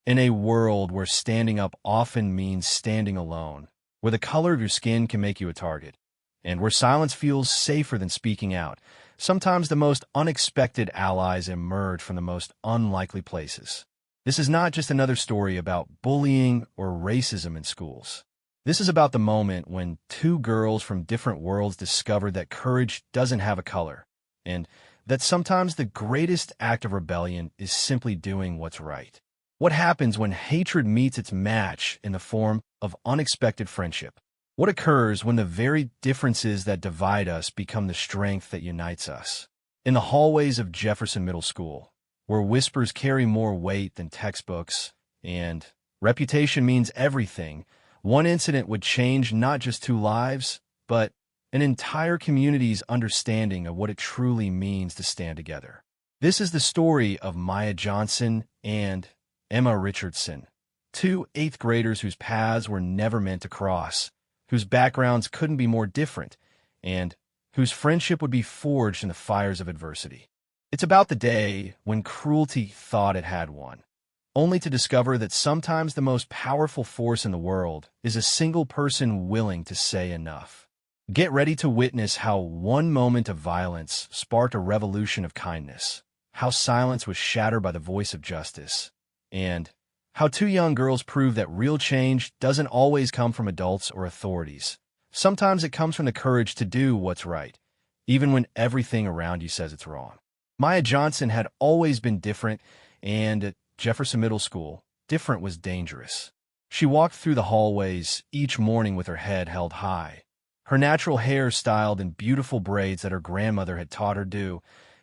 In a world where standing up often means standing alone, where the color of your skin can make you a target, and where silence feels safer than speaking out, sometimes the most unexpected allies emerge from the most unlikely places. This is not just another story about bullying or racism in schools. This is about the moment when two girls from different worlds discovered that courage doesn't have a color, and that sometimes the greatest act of rebellion is simply doing what's right. What happens when hatred meets its match in the form of unexpected friendship? What occurs when the very differences that divide us become the strength that unites us? In the hallways of Jefferson Middle School, where whispers carry more weight than textbooks, and reputation means everything, one incident would change not just two lives, but an entire community's understanding of what it truly means to stand together. This is the story of Maya Johnson and Emma Richardson, two eighth graders whose paths were never meant to cross, whose backgrounds couldn't be more different, and whose friendship would be forged in the fires of adversity. It's about the day when cruelty thought it had won, only to discover that sometimes the most powerful force in the world is a single person willing to say enough. Get ready to witness how one moment of violence sparked a revolution of kindness, how silence was shattered by the voice of justice, and how two young girls prove that real change doesn't always come from adults or authorities. Sometimes it comes from the courage to do what's right, even when everything around you says it's wrong. Maya Johnson had always been different, and at Jefferson Middle School, different was dangerous. She walked through the hallways each morning with her head held high, her natural hair styled in beautiful braids that her grandmother had taught her do,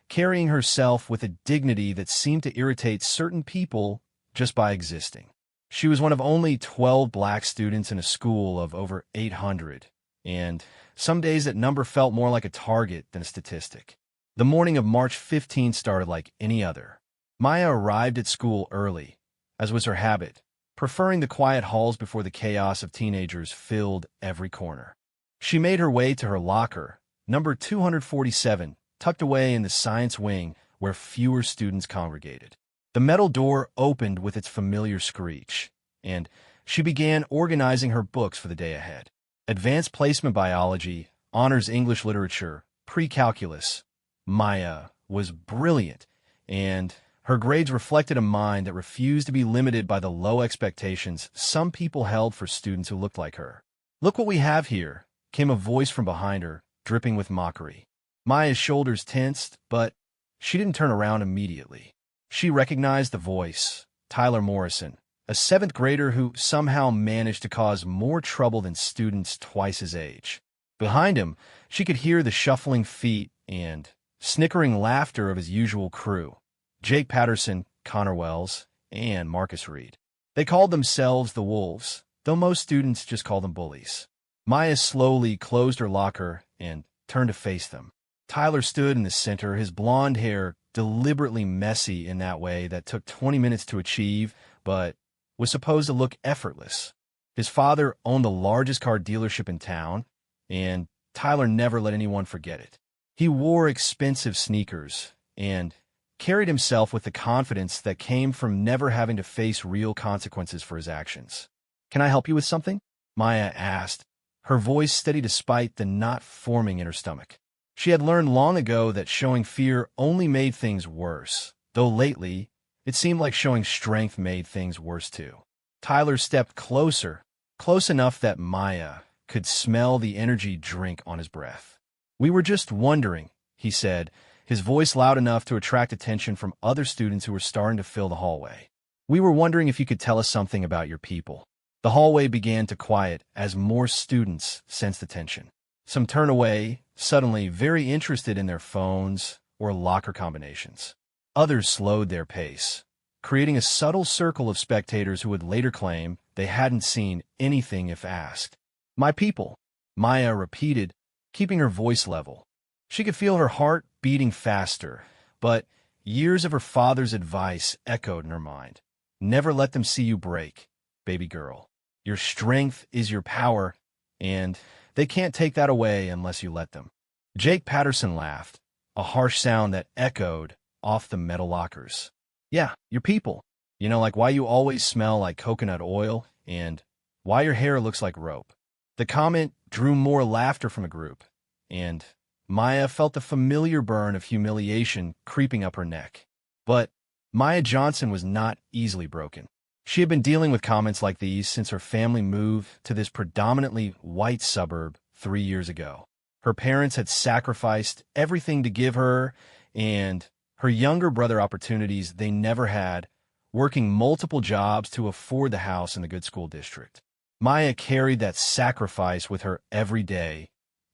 carrying herself with a dignity that seemed to irritate certain people just by existing. She was one of only 12 black students in a school of over 800, and some days that number felt more like a target than a statistic. The morning of March 15 started like any other. Maya arrived at school early, as was her habit, preferring the quiet halls before the chaos of teenagers filled every corner. She made her way to her locker, number 247, tucked away in the science wing where fewer students congregated. The metal door opened with its familiar screech, and she began organizing her books for the day ahead. Advanced Placement Biology, Honors English Literature, Pre-Calculus. Maya was brilliant, and her grades reflected a mind that refused to be limited by the low expectations some people held for students who looked like her. "Look what we have here," came a voice from behind her, dripping with mockery. Maya's shoulders tensed, but she didn't turn around immediately. She recognized the voice, Tyler Morrison, a seventh grader who somehow managed to cause more trouble than students twice his age. Behind him, she could hear the shuffling feet and snickering laughter of his usual crew, Jake Patterson, Connor Wells, and Marcus Reed. They called themselves the Wolves, though most students just call them Bullies. Maya slowly closed her locker and turned to face them. Tyler stood in the center, his blonde hair deliberately messy in that way that took 20 minutes to achieve, but was supposed to look effortless. His father owned the largest car dealership in town, and Tyler never let anyone forget it. He wore expensive sneakers and carried himself with the confidence that came from never having to face real consequences for his actions. "Can I help you with something?" Maya asked, her voice steady despite the knot forming in her stomach. She had learned long ago that showing fear only made things worse, though lately, it seemed like showing strength made things worse too. Tyler stepped closer, close enough that Maya could smell the energy drink on his breath. "We were just wondering," he said, his voice loud enough to attract attention from other students who were starting to fill the hallway. "We were wondering if you could tell us something about your people." The hallway began to quiet as more students sensed the tension. Some turned away, suddenly very interested in their phones or locker combinations. Others slowed their pace, creating a subtle circle of spectators who would later claim they hadn't seen anything if asked. "My people," Maya repeated, keeping her voice level. She could feel her heart beating faster, but years of her father's advice echoed in her mind. "Never let them see you break, baby girl. Your strength is your power, and they can't take that away unless you let them." Jake Patterson laughed, a harsh sound that echoed off the metal lockers. "Yeah, your people. Like why you always smell like coconut oil and why your hair looks like rope. The comment drew more laughter from the group, and Maya felt the familiar burn of humiliation creeping up her neck. But Maya Johnson was not easily broken. She had been dealing with comments like these since her family moved to this predominantly white suburb 3 years ago. Her parents had sacrificed everything to give her and her younger brother opportunities they never had, working multiple jobs to afford the house in the good school district. Maya carried that sacrifice with her every day,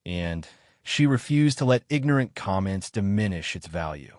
and she refused to let ignorant comments diminish its value.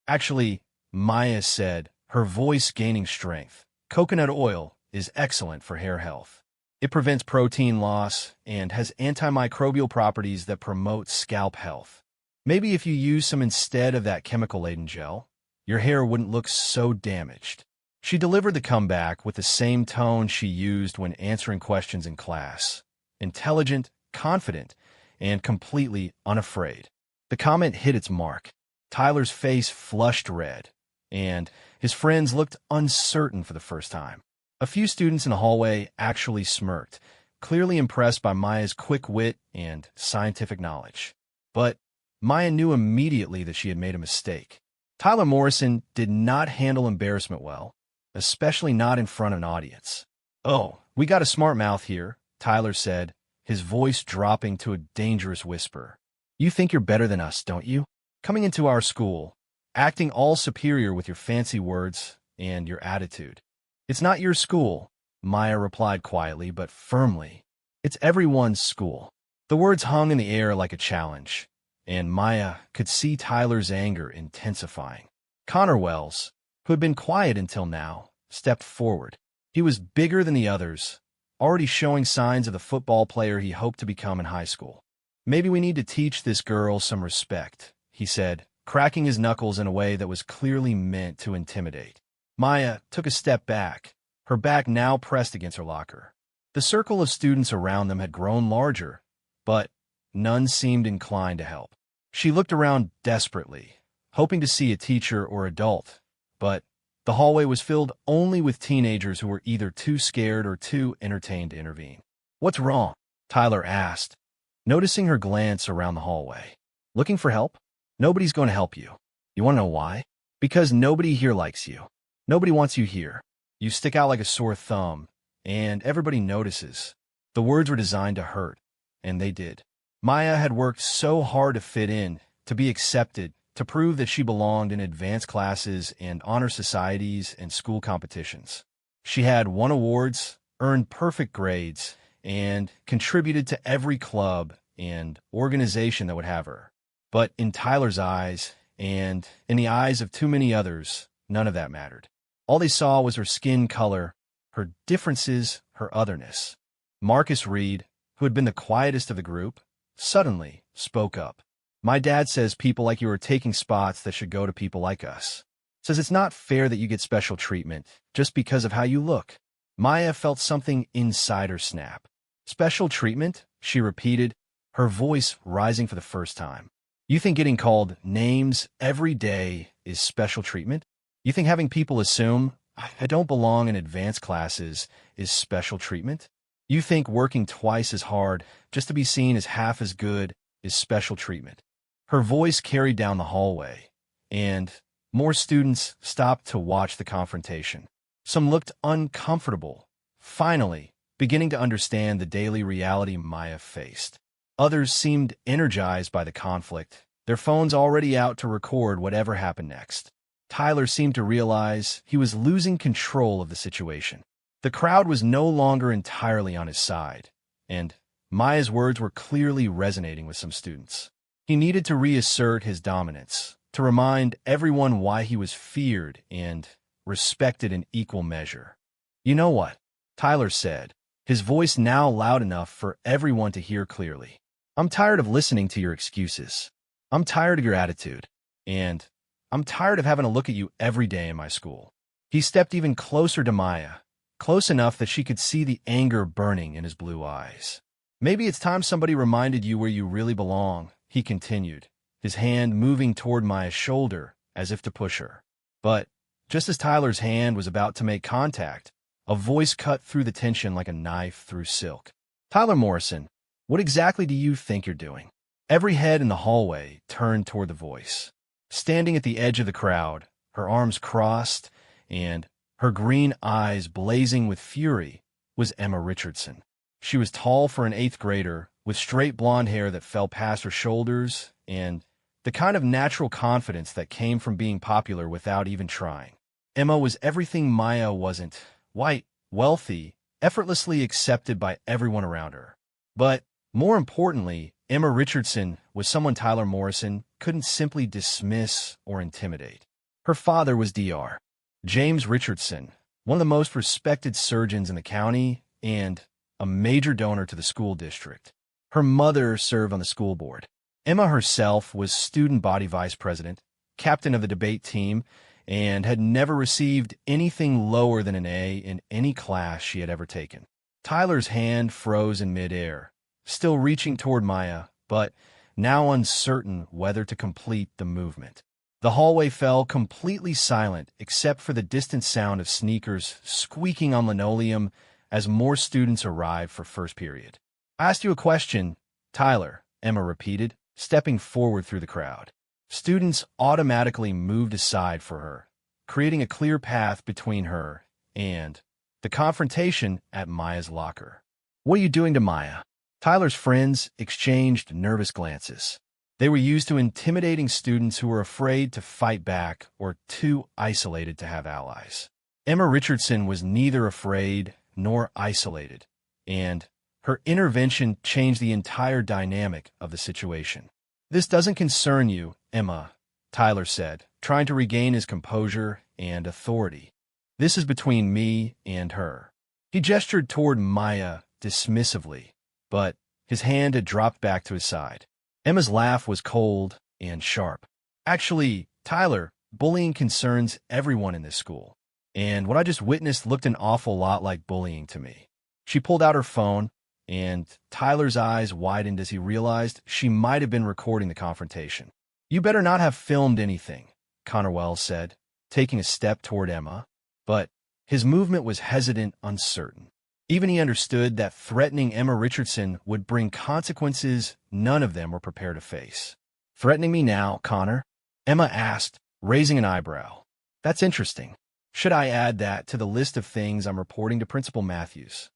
Actually, Maya said, her voice gaining strength, coconut oil is excellent for hair health. It prevents protein loss and has antimicrobial properties that promote scalp health. Maybe if you use some instead of that chemical-laden gel, your hair wouldn't look so damaged. She delivered the comeback with the same tone she used when answering questions in class. Intelligent, confident, and completely unafraid. The comment hit its mark. Tyler's face flushed red, and his friends looked uncertain for the first time. A few students in the hallway actually smirked, clearly impressed by Maya's quick wit and scientific knowledge. But Maya knew immediately that she had made a mistake. Tyler Morrison did not handle embarrassment well, especially not in front of an audience. "Oh, we got a smart mouth here," Tyler said, his voice dropping to a dangerous whisper. "You think you're better than us, don't you? Coming into our school, acting all superior with your fancy words and your attitude." "It's not your school," Maya replied quietly but firmly. "It's everyone's school." The words hung in the air like a challenge, and Maya could see Tyler's anger intensifying. Connor Wells, who had been quiet until now, stepped forward. He was bigger than the others, already showing signs of the football player he hoped to become in high school. "Maybe we need to teach this girl some respect," he said, cracking his knuckles in a way that was clearly meant to intimidate. Maya took a step back, her back now pressed against her locker. The circle of students around them had grown larger, but none seemed inclined to help. She looked around desperately, hoping to see a teacher or adult, but the hallway was filled only with teenagers who were either too scared or too entertained to intervene. "What's wrong?" Tyler asked, noticing her glance around the hallway. "Looking for help? Nobody's going to help you. You want to know why? Because nobody here likes you. Nobody wants you here. You stick out like a sore thumb, and everybody notices." The words were designed to hurt, and they did. Maya had worked so hard to fit in, to be accepted, to prove that she belonged in advanced classes and honor societies and school competitions. She had won awards, earned perfect grades, and contributed to every club and organization that would have her. But in Tyler's eyes, and in the eyes of too many others, none of that mattered. All they saw was her skin color, her differences, her otherness. Marcus Reed, who had been the quietest of the group, suddenly spoke up. "My dad says people like you are taking spots that should go to people like us. Says it's not fair that you get special treatment just because of how you look." Maya felt something inside her snap. "Special treatment?" she repeated, her voice rising for the first time. "You think getting called names every day is special treatment? You think having people assume I don't belong in advanced classes is special treatment? You think working twice as hard just to be seen as half as good is special treatment?" Her voice carried down the hallway, and more students stopped to watch the confrontation. Some looked uncomfortable, finally beginning to understand the daily reality Maya faced. Others seemed energized by the conflict, their phones already out to record whatever happened next. Tyler seemed to realize he was losing control of the situation. The crowd was no longer entirely on his side, and Maya's words were clearly resonating with some students. He needed to reassert his dominance, to remind everyone why he was feared and respected in equal measure. "You know what?" Tyler said, his voice now loud enough for everyone to hear clearly. "I'm tired of listening to your excuses. I'm tired of your attitude. And I'm tired of having to look at you every day in my school." He stepped even closer to Maya, close enough that she could see the anger burning in his blue eyes. "Maybe it's time somebody reminded you where you really belong," he continued, his hand moving toward Maya's shoulder as if to push her. "But Just as Tyler's hand was about to make contact, a voice cut through the tension like a knife through silk. "Tyler Morrison, what exactly do you think you're doing?" Every head in the hallway turned toward the voice. Standing at the edge of the crowd, her arms crossed and her green eyes blazing with fury, was Emma Richardson. She was tall for an 8th grader, with straight blonde hair that fell past her shoulders and the kind of natural confidence that came from being popular without even trying. Emma was everything Maya wasn't: white, wealthy, effortlessly accepted by everyone around her. But more importantly, Emma Richardson was someone Tyler Morrison couldn't simply dismiss or intimidate. Her father was Dr. James Richardson, one of the most respected surgeons in the county and a major donor to the school district. Her mother served on the school board. Emma herself was student body vice president, captain of the debate team, and had never received anything lower than an A in any class she had ever taken. Tyler's hand froze in midair, still reaching toward Maya, but now uncertain whether to complete the movement. The hallway fell completely silent except for the distant sound of sneakers squeaking on linoleum as more students arrived for first period. "I asked you a question, Tyler," Emma repeated, stepping forward through the crowd. Students automatically moved aside for her, creating a clear path between her and the confrontation at Maya's locker. "What are you doing to Maya?" Tyler's friends exchanged nervous glances. They were used to intimidating students who were afraid to fight back or too isolated to have allies. Emma Richardson was neither afraid nor isolated, and her intervention changed the entire dynamic of the situation. "This doesn't concern you, Emma," Tyler said, trying to regain his composure and authority. "This is between me and her." He gestured toward Maya dismissively, but his hand had dropped back to his side. Emma's laugh was cold and sharp. "Actually, Tyler, bullying concerns everyone in this school, and what I just witnessed looked an awful lot like bullying to me." She pulled out her phone, and Tyler's eyes widened as he realized she might have been recording the confrontation. "You better not have filmed anything," Connor Wells said, taking a step toward Emma, but his movement was hesitant, uncertain. Even he understood that threatening Emma Richardson would bring consequences none of them were prepared to face. "Threatening me now, Connor?" Emma asked, raising an eyebrow. "That's interesting. Should I add that to the list of things I'm reporting to Principal Matthews?"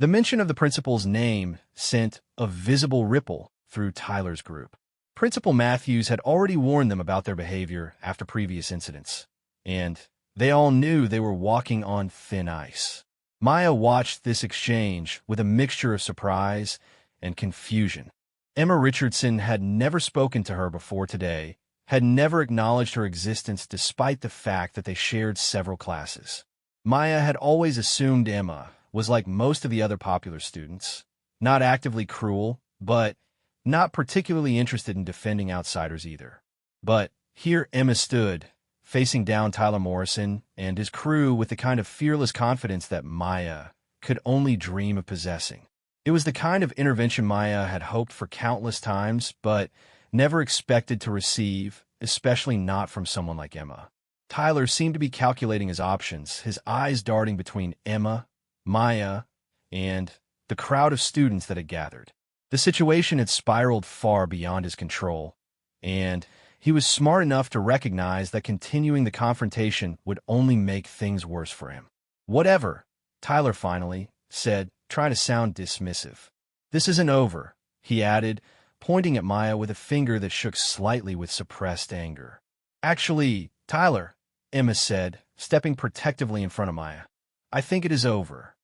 The mention of the principal's name sent a visible ripple through Tyler's group. Principal Matthews had already warned them about their behavior after previous incidents, and they all knew they were walking on thin ice. Maya watched this exchange with a mixture of surprise and confusion. Emma Richardson had never spoken to her before today, had never acknowledged her existence despite the fact that they shared several classes. Maya had always assumed Emma was like most of the other popular students, not actively cruel, but not particularly interested in defending outsiders either. But here Emma stood, facing down Tyler Morrison and his crew with the kind of fearless confidence that Maya could only dream of possessing. It was the kind of intervention Maya had hoped for countless times, but never expected to receive, especially not from someone like Emma. Tyler seemed to be calculating his options, his eyes darting between Emma, Maya, and the crowd of students that had gathered. The situation had spiraled far beyond his control, and he was smart enough to recognize that continuing the confrontation would only make things worse for him. "Whatever," Tyler finally said, trying to sound dismissive. "This isn't over," he added, pointing at Maya with a finger that shook slightly with suppressed anger. "Actually, Tyler," Emma said, stepping protectively in front of Maya, "I think it is over.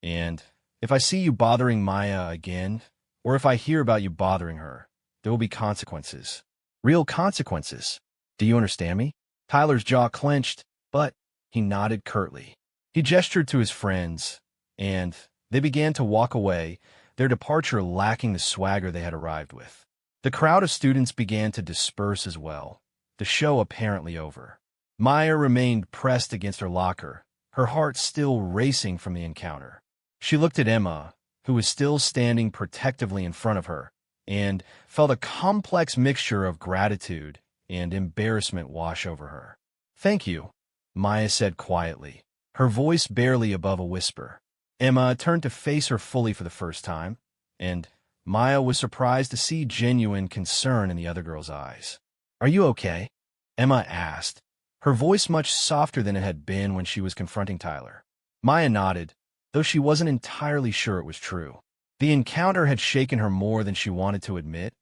And if I see you bothering Maya again, or if I hear about you bothering her, there will be consequences. Real consequences. Do you understand me?" Tyler's jaw clenched, but he nodded curtly. He gestured to his friends, and they began to walk away, their departure lacking the swagger they had arrived with. The crowd of students began to disperse as well, the show apparently over. Maya remained pressed against her locker, her heart still racing from the encounter. She looked at Emma, who was still standing protectively in front of her, and felt a complex mixture of gratitude and embarrassment wash over her. "Thank you," Maya said quietly, her voice barely above a whisper. Emma turned to face her fully for the first time, and Maya was surprised to see genuine concern in the other girl's eyes. "Are you okay?" Emma asked, her voice much softer than it had been when she was confronting Tyler. Maya nodded, though she wasn't entirely sure it was true. The encounter had shaken her more than she wanted to admit,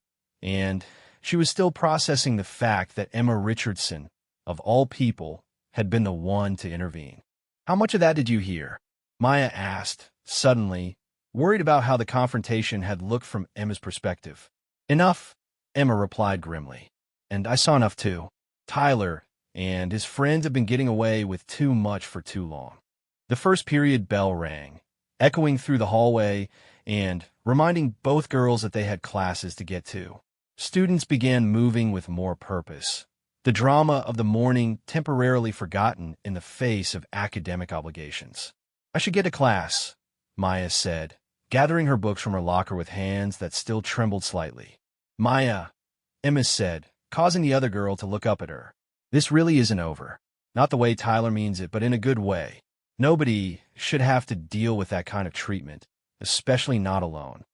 and she was still processing the fact that Emma Richardson, of all people, had been the one to intervene. "How much of that did you hear?" Maya asked, suddenly, worried about how the confrontation had looked from Emma's perspective. "Enough," Emma replied grimly. "And I saw enough too. Tyler and his friends have been getting away with too much for too long." The first period bell rang, echoing through the hallway and reminding both girls that they had classes to get to. Students began moving with more purpose, the drama of the morning temporarily forgotten in the face of academic obligations. "I should get to class," Maya said, gathering her books from her locker with hands that still trembled slightly. "Maya," Emma said, causing the other girl to look up at her. "This really isn't over. Not the way Tyler means it, but in a good way. Nobody should have to deal with that kind of treatment, especially not alone."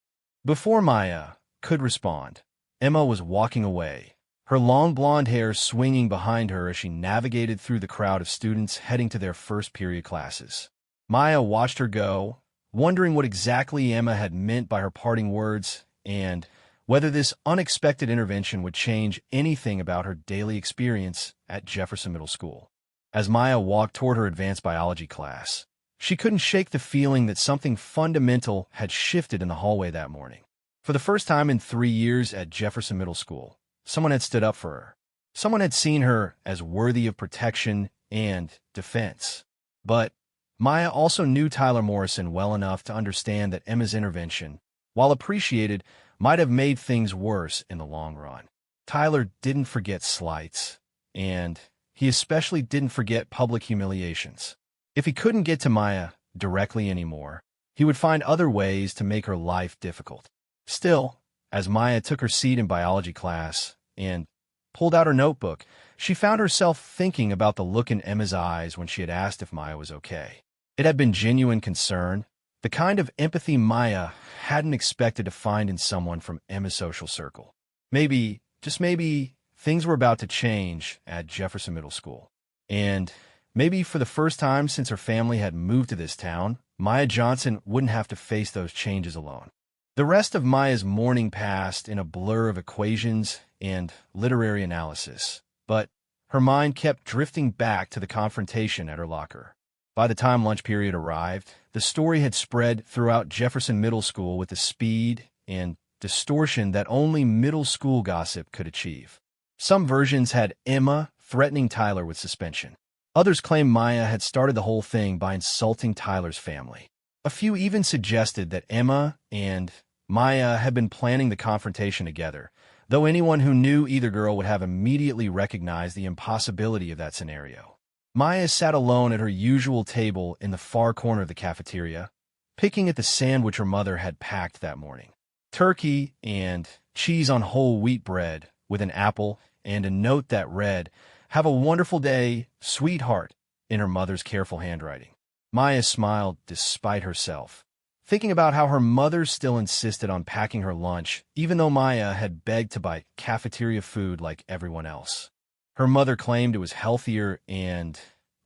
Before Maya could respond, Emma was walking away, her long blonde hair swinging behind her as she navigated through the crowd of students heading to their first period classes. Maya watched her go, wondering what exactly Emma had meant by her parting words and whether this unexpected intervention would change anything about her daily experience at Jefferson Middle School. As Maya walked toward her advanced biology class, she couldn't shake the feeling that something fundamental had shifted in the hallway that morning. For the first time in 3 years at Jefferson Middle School, someone had stood up for her. Someone had seen her as worthy of protection and defense. But Maya also knew Tyler Morrison well enough to understand that Emma's intervention, while appreciated, might have made things worse in the long run. Tyler didn't forget slights, and he especially didn't forget public humiliations. If he couldn't get to Maya directly anymore, he would find other ways to make her life difficult. Still, as Maya took her seat in biology class and pulled out her notebook, she found herself thinking about the look in Emma's eyes when she had asked if Maya was okay. It had been genuine concern, the kind of empathy Maya hadn't expected to find in someone from Emma's social circle. Maybe, just maybe, things were about to change at Jefferson Middle School. And maybe for the first time since her family had moved to this town, Maya Johnson wouldn't have to face those changes alone. The rest of Maya's morning passed in a blur of equations and literary analysis, but her mind kept drifting back to the confrontation at her locker. By the time lunch period arrived, the story had spread throughout Jefferson Middle School with the speed and distortion that only middle school gossip could achieve. Some versions had Emma threatening Tyler with suspension. Others claimed Maya had started the whole thing by insulting Tyler's family. A few even suggested that Emma and Maya had been planning the confrontation together, though anyone who knew either girl would have immediately recognized the impossibility of that scenario. Maya sat alone at her usual table in the far corner of the cafeteria, picking at the sandwich her mother had packed that morning. Turkey and cheese on whole wheat bread with an apple and a note that read, "Have a wonderful day, sweetheart," in her mother's careful handwriting. Maya smiled despite herself, thinking about how her mother still insisted on packing her lunch, even though Maya had begged to buy cafeteria food like everyone else. Her mother claimed it was healthier and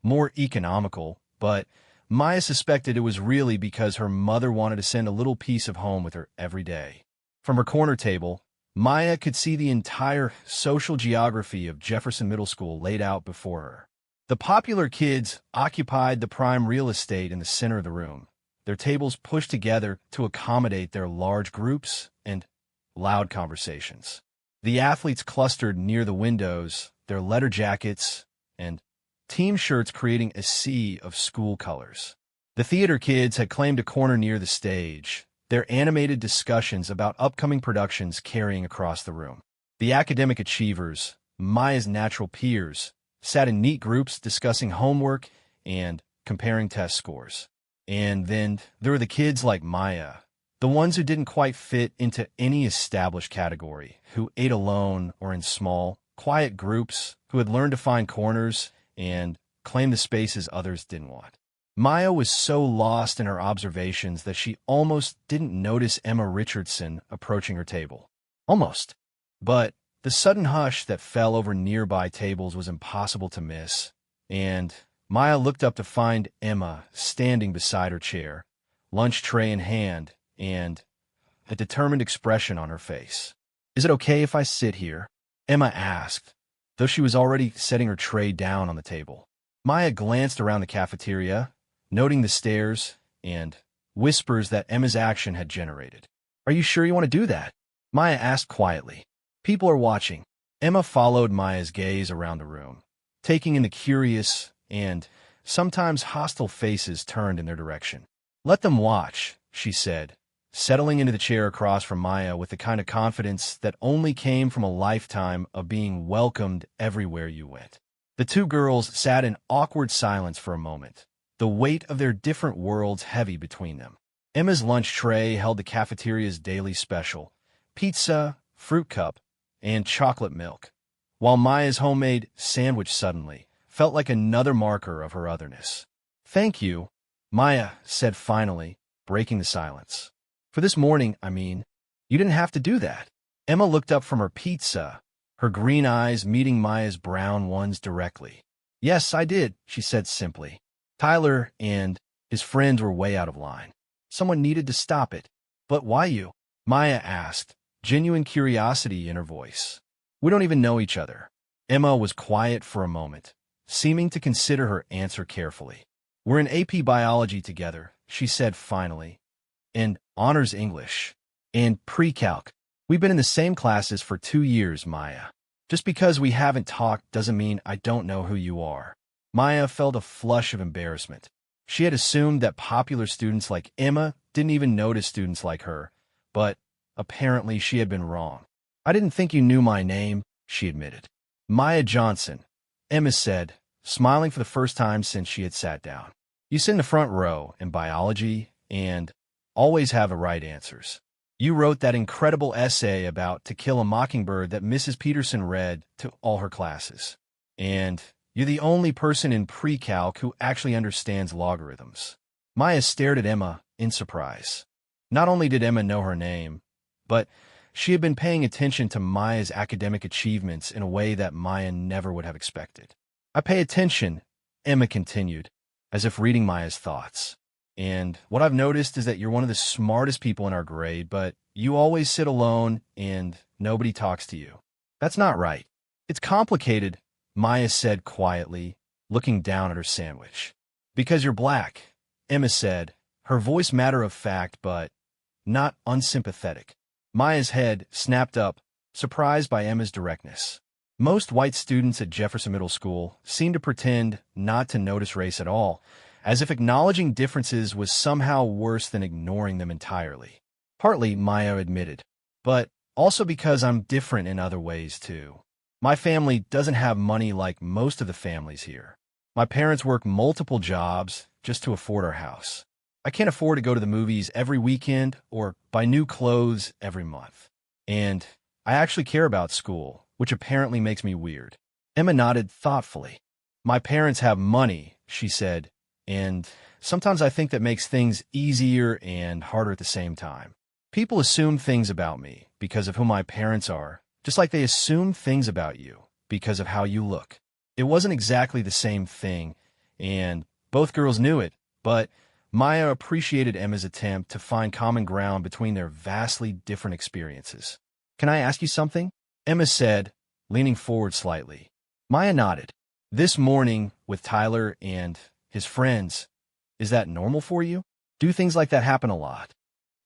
more economical, but Maya suspected it was really because her mother wanted to send a little piece of home with her every day. From her corner table, Maya could see the entire social geography of Jefferson Middle School laid out before her. The popular kids occupied the prime real estate in the center of the room, their tables pushed together to accommodate their large groups and loud conversations. The athletes clustered near the windows, their leather jackets and team shirts creating a sea of school colors. The theater kids had claimed a corner near the stage, their animated discussions about upcoming productions carrying across the room. The academic achievers, Maya's natural peers, sat in neat groups discussing homework and comparing test scores. And then there were the kids like Maya, the ones who didn't quite fit into any established category, who ate alone or in small, quiet groups, who had learned to find corners and claim the spaces others didn't want. Maya was so lost in her observations that she almost didn't notice Emma Richardson approaching her table. Almost. But the sudden hush that fell over nearby tables was impossible to miss, and Maya looked up to find Emma standing beside her chair, lunch tray in hand, and a determined expression on her face. "Is it okay if I sit here?" Emma asked, though she was already setting her tray down on the table. Maya glanced around the cafeteria, noting the stares and whispers that Emma's action had generated. "Are you sure you want to do that?" Maya asked quietly. "People are watching." Emma followed Maya's gaze around the room, taking in the curious and sometimes hostile faces turned in their direction. "Let them watch," she said, settling into the chair across from Maya with the kind of confidence that only came from a lifetime of being welcomed everywhere you went. The two girls sat in awkward silence for a moment, the weight of their different worlds heavy between them. Emma's lunch tray held the cafeteria's daily special, pizza, fruit cup, and chocolate milk, while Maya's homemade sandwich suddenly felt like another marker of her otherness. "Thank you," Maya said finally, breaking the silence. "For this morning, I mean. You didn't have to do that." Emma looked up from her pizza, her green eyes meeting Maya's brown ones directly. "Yes, I did," she said simply. Tyler and his friends were way out of line. Someone needed to stop it. "But why you?" Maya asked, genuine curiosity in her voice. "We don't even know each other." Emma was quiet for a moment, seeming to consider her answer carefully. "We're in AP Biology together," she said finally, "and Honors English, and Pre-Calc. We've been in the same classes for 2 years, Maya. Just because we haven't talked doesn't mean I don't know who you are." Maya felt a flush of embarrassment. She had assumed that popular students like Emma didn't even notice students like her, but apparently she had been wrong. "I didn't think you knew my name," she admitted. "Maya Johnson," Emma said, smiling for the first time since she had sat down. "You sit in the front row in biology and always have the right answers. You wrote that incredible essay about To Kill a Mockingbird that Mrs. Peterson read to all her classes. And you're the only person in pre-calc who actually understands logarithms." Maya stared at Emma in surprise. Not only did Emma know her name, but she had been paying attention to Maya's academic achievements in a way that Maya never would have expected. "I pay attention," Emma continued, as if reading Maya's thoughts. "And what I've noticed is that you're one of the smartest people in our grade, but you always sit alone and nobody talks to you. That's not right." "It's complicated," Maya said quietly, looking down at her sandwich. "Because you're black," Emma said, her voice matter-of-fact but not unsympathetic. Maya's head snapped up, surprised by Emma's directness. Most white students at Jefferson Middle School seemed to pretend not to notice race at all, as if acknowledging differences was somehow worse than ignoring them entirely. "Partly," Maya admitted, "but also because I'm different in other ways, too. My family doesn't have money like most of the families here. My parents work multiple jobs just to afford our house. I can't afford to go to the movies every weekend or buy new clothes every month. And I actually care about school, which apparently makes me weird." Emma nodded thoughtfully. "My parents have money," she said, "and sometimes I think that makes things easier and harder at the same time. People assume things about me because of who my parents are, just like they assume things about you because of how you look." It wasn't exactly the same thing, and both girls knew it, but Maya appreciated Emma's attempt to find common ground between their vastly different experiences. "Can I ask you something?" Emma said, leaning forward slightly. Maya nodded. "This morning with Tyler and his friends, is that normal for you? Do things like that happen a lot?"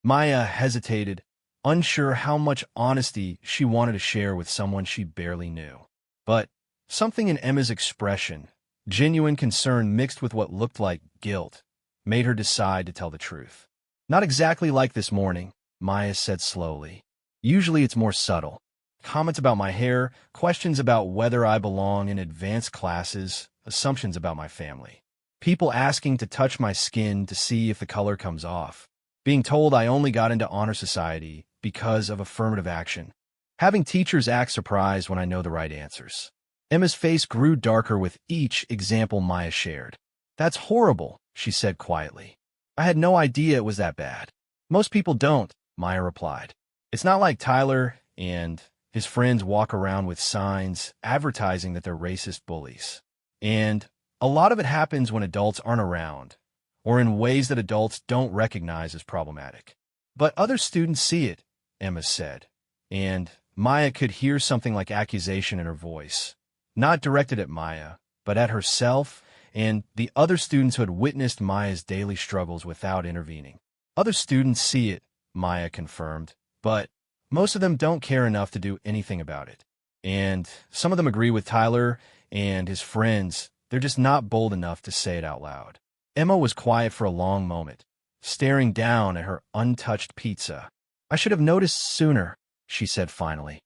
Maya hesitated, unsure how much honesty she wanted to share with someone she barely knew. But something in Emma's expression, genuine concern mixed with what looked like guilt, made her decide to tell the truth. "Not exactly like this morning," Maya said slowly. "Usually it's more subtle. Comments about my hair, questions about whether I belong in advanced classes, assumptions about my family. People asking to touch my skin to see if the color comes off. Being told I only got into honor society because of affirmative action. Having teachers act surprised when I know the right answers. Emma's face grew darker with each example Maya shared. That's horrible, she said quietly. I had no idea it was that bad. Most people don't, Maya replied. It's not like Tyler and his friends walk around with signs advertising that they're racist bullies. And a lot of it happens when adults aren't around, or in ways that adults don't recognize as problematic. But other students see it, Emma said, and Maya could hear something like accusation in her voice, not directed at Maya, but at herself and the other students who had witnessed Maya's daily struggles without intervening. Other students see it, Maya confirmed, but most of them don't care enough to do anything about it. And some of them agree with Tyler and his friends. They're just not bold enough to say it out loud. Emma was quiet for a long moment, staring down at her untouched pizza. I should have noticed sooner, she said finally.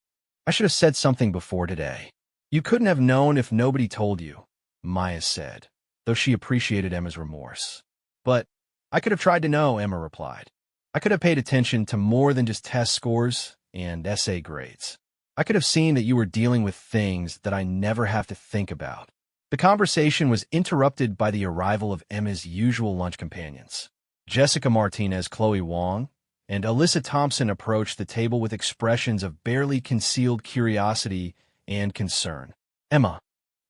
I should have said something before today. You couldn't have known if nobody told you, Maya said, though she appreciated Emma's remorse. But I could have tried to know, Emma replied. I could have paid attention to more than just test scores and essay grades. I could have seen that you were dealing with things that I never have to think about. The conversation was interrupted by the arrival of Emma's usual lunch companions. Jessica Martinez, Chloe Wong, and Alyssa Thompson approached the table with expressions of barely concealed curiosity and concern. Emma,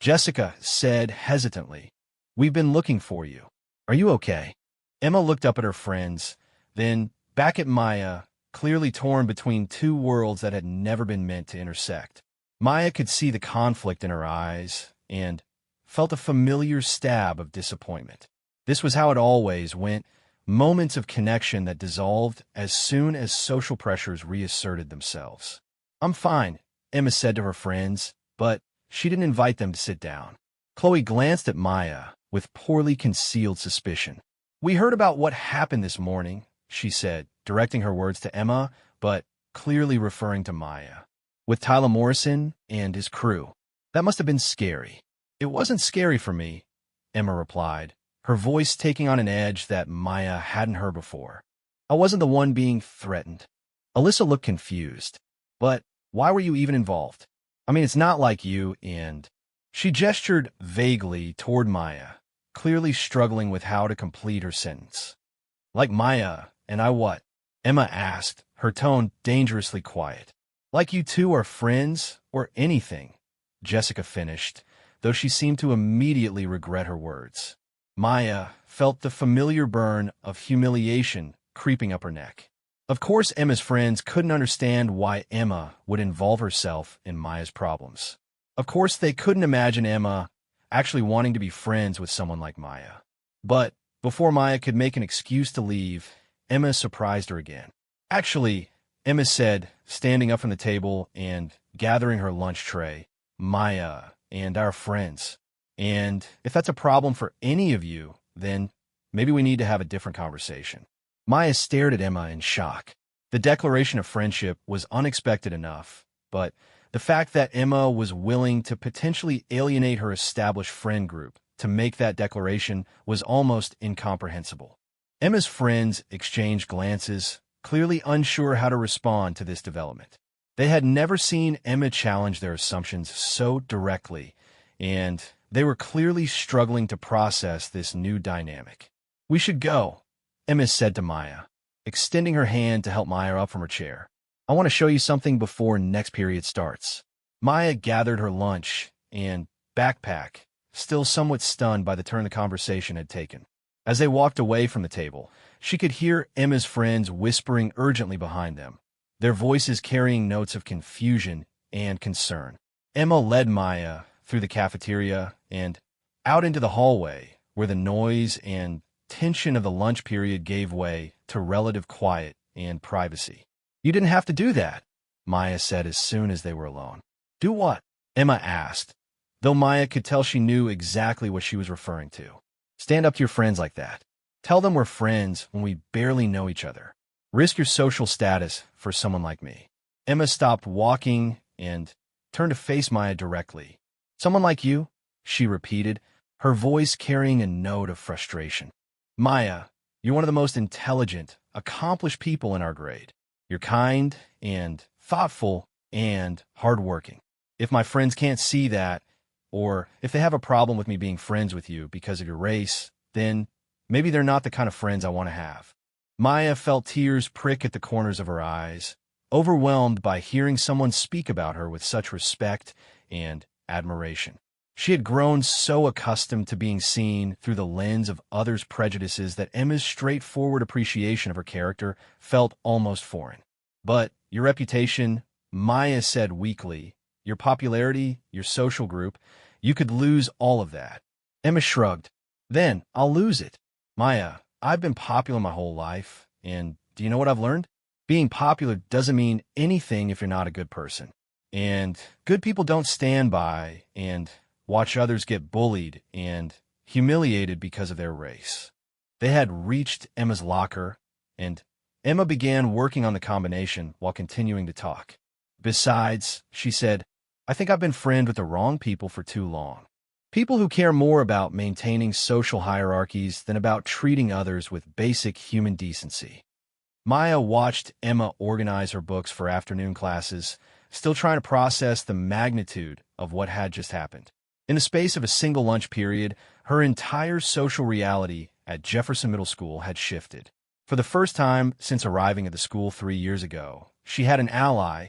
Jessica said hesitantly, we've been looking for you. Are you okay? Emma looked up at her friends, then back at Maya, clearly torn between two worlds that had never been meant to intersect. Maya could see the conflict in her eyes and felt a familiar stab of disappointment. This was how it always went, moments of connection that dissolved as soon as social pressures reasserted themselves. I'm fine, Emma said to her friends, but she didn't invite them to sit down. Chloe glanced at Maya with poorly concealed suspicion. We heard about what happened this morning, she said, directing her words to Emma, but clearly referring to Maya. With Tyler Morrison and his crew. That must have been scary. It wasn't scary for me, Emma replied, her voice taking on an edge that Maya hadn't heard before. I wasn't the one being threatened. Alyssa looked confused. But why were you even involved? I mean, it's not like you and... She gestured vaguely toward Maya, clearly struggling with how to complete her sentence. Like Maya, and I what? Emma asked, her tone dangerously quiet. Like you two are friends, or anything, Jessica finished, though she seemed to immediately regret her words. Maya felt the familiar burn of humiliation creeping up her neck. Of course, Emma's friends couldn't understand why Emma would involve herself in Maya's problems. Of course, they couldn't imagine Emma actually wanting to be friends with someone like Maya. But before Maya could make an excuse to leave, Emma surprised her again. Actually, Emma said, standing up from the table and gathering her lunch tray, Maya and our friends. And if that's a problem for any of you, then maybe we need to have a different conversation. Maya stared at Emma in shock. The declaration of friendship was unexpected enough, but the fact that Emma was willing to potentially alienate her established friend group to make that declaration was almost incomprehensible. Emma's friends exchanged glances, clearly unsure how to respond to this development. They had never seen Emma challenge their assumptions so directly, and they were clearly struggling to process this new dynamic. We should go, Emma said to Maya, extending her hand to help Maya up from her chair. I want to show you something before next period starts. Maya gathered her lunch and backpack, still somewhat stunned by the turn the conversation had taken. As they walked away from the table, she could hear Emma's friends whispering urgently behind them, their voices carrying notes of confusion and concern. Emma led Maya through the cafeteria and out into the hallway, where the noise and tension of the lunch period gave way to relative quiet and privacy. You didn't have to do that, Maya said as soon as they were alone. Do what? Emma asked, though Maya could tell she knew exactly what she was referring to. Stand up to your friends like that. Tell them we're friends when we barely know each other. Risk your social status for someone like me. Emma stopped walking and turned to face Maya directly. Someone like you? She repeated, her voice carrying a note of frustration. Maya, you're one of the most intelligent, accomplished people in our grade. You're kind and thoughtful and hardworking. If my friends can't see that, or if they have a problem with me being friends with you because of your race, then maybe they're not the kind of friends I want to have. Maya felt tears prick at the corners of her eyes, overwhelmed by hearing someone speak about her with such respect and admiration. She had grown so accustomed to being seen through the lens of others' prejudices that Emma's straightforward appreciation of her character felt almost foreign. But your reputation, Maya said weakly, your popularity, your social group, you could lose all of that. Emma shrugged. Then I'll lose it. Maya, I've been popular my whole life, and do you know what I've learned? Being popular doesn't mean anything if you're not a good person. And good people don't stand by and watch others get bullied and humiliated because of their race. They had reached Emma's locker, and Emma began working on the combination while continuing to talk. Besides, she said, I think I've been friends with the wrong people for too long. People who care more about maintaining social hierarchies than about treating others with basic human decency. Maya watched Emma organize her books for afternoon classes, still trying to process the magnitude of what had just happened. In the space of a single lunch period, her entire social reality at Jefferson Middle School had shifted. For the first time since arriving at the school 3 years ago, she had an ally,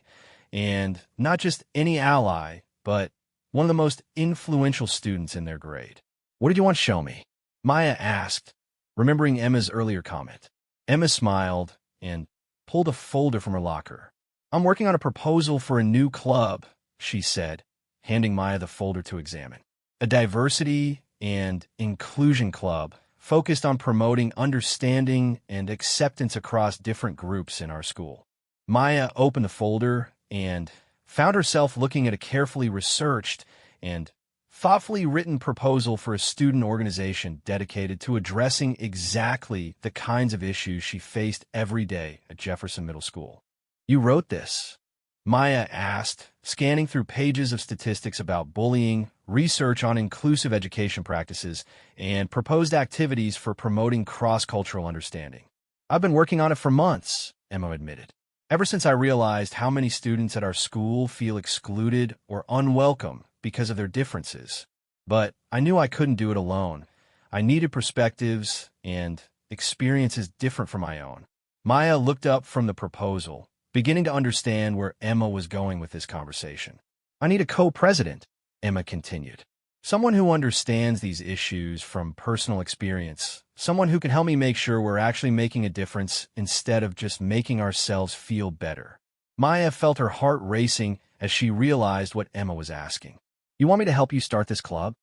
and not just any ally, but one of the most influential students in their grade. What did you want to show me? Maya asked, remembering Emma's earlier comment. Emma smiled and pulled a folder from her locker. I'm working on a proposal for a new club, she said, handing Maya the folder to examine. A diversity and inclusion club focused on promoting understanding and acceptance across different groups in our school. Maya opened the folder and found herself looking at a carefully researched and thoughtfully written proposal for a student organization dedicated to addressing exactly the kinds of issues she faced every day at Jefferson Middle School. You wrote this? Maya asked, scanning through pages of statistics about bullying, research on inclusive education practices, and proposed activities for promoting cross-cultural understanding. I've been working on it for months, Emma admitted. Ever since I realized how many students at our school feel excluded or unwelcome because of their differences. But I knew I couldn't do it alone. I needed perspectives and experiences different from my own. Maya looked up from the proposal, beginning to understand where Emma was going with this conversation. I need a co-president, Emma continued. Someone who understands these issues from personal experience. Someone who can help me make sure we're actually making a difference instead of just making ourselves feel better. Maya felt her heart racing as she realized what Emma was asking. You want me to help you start this club?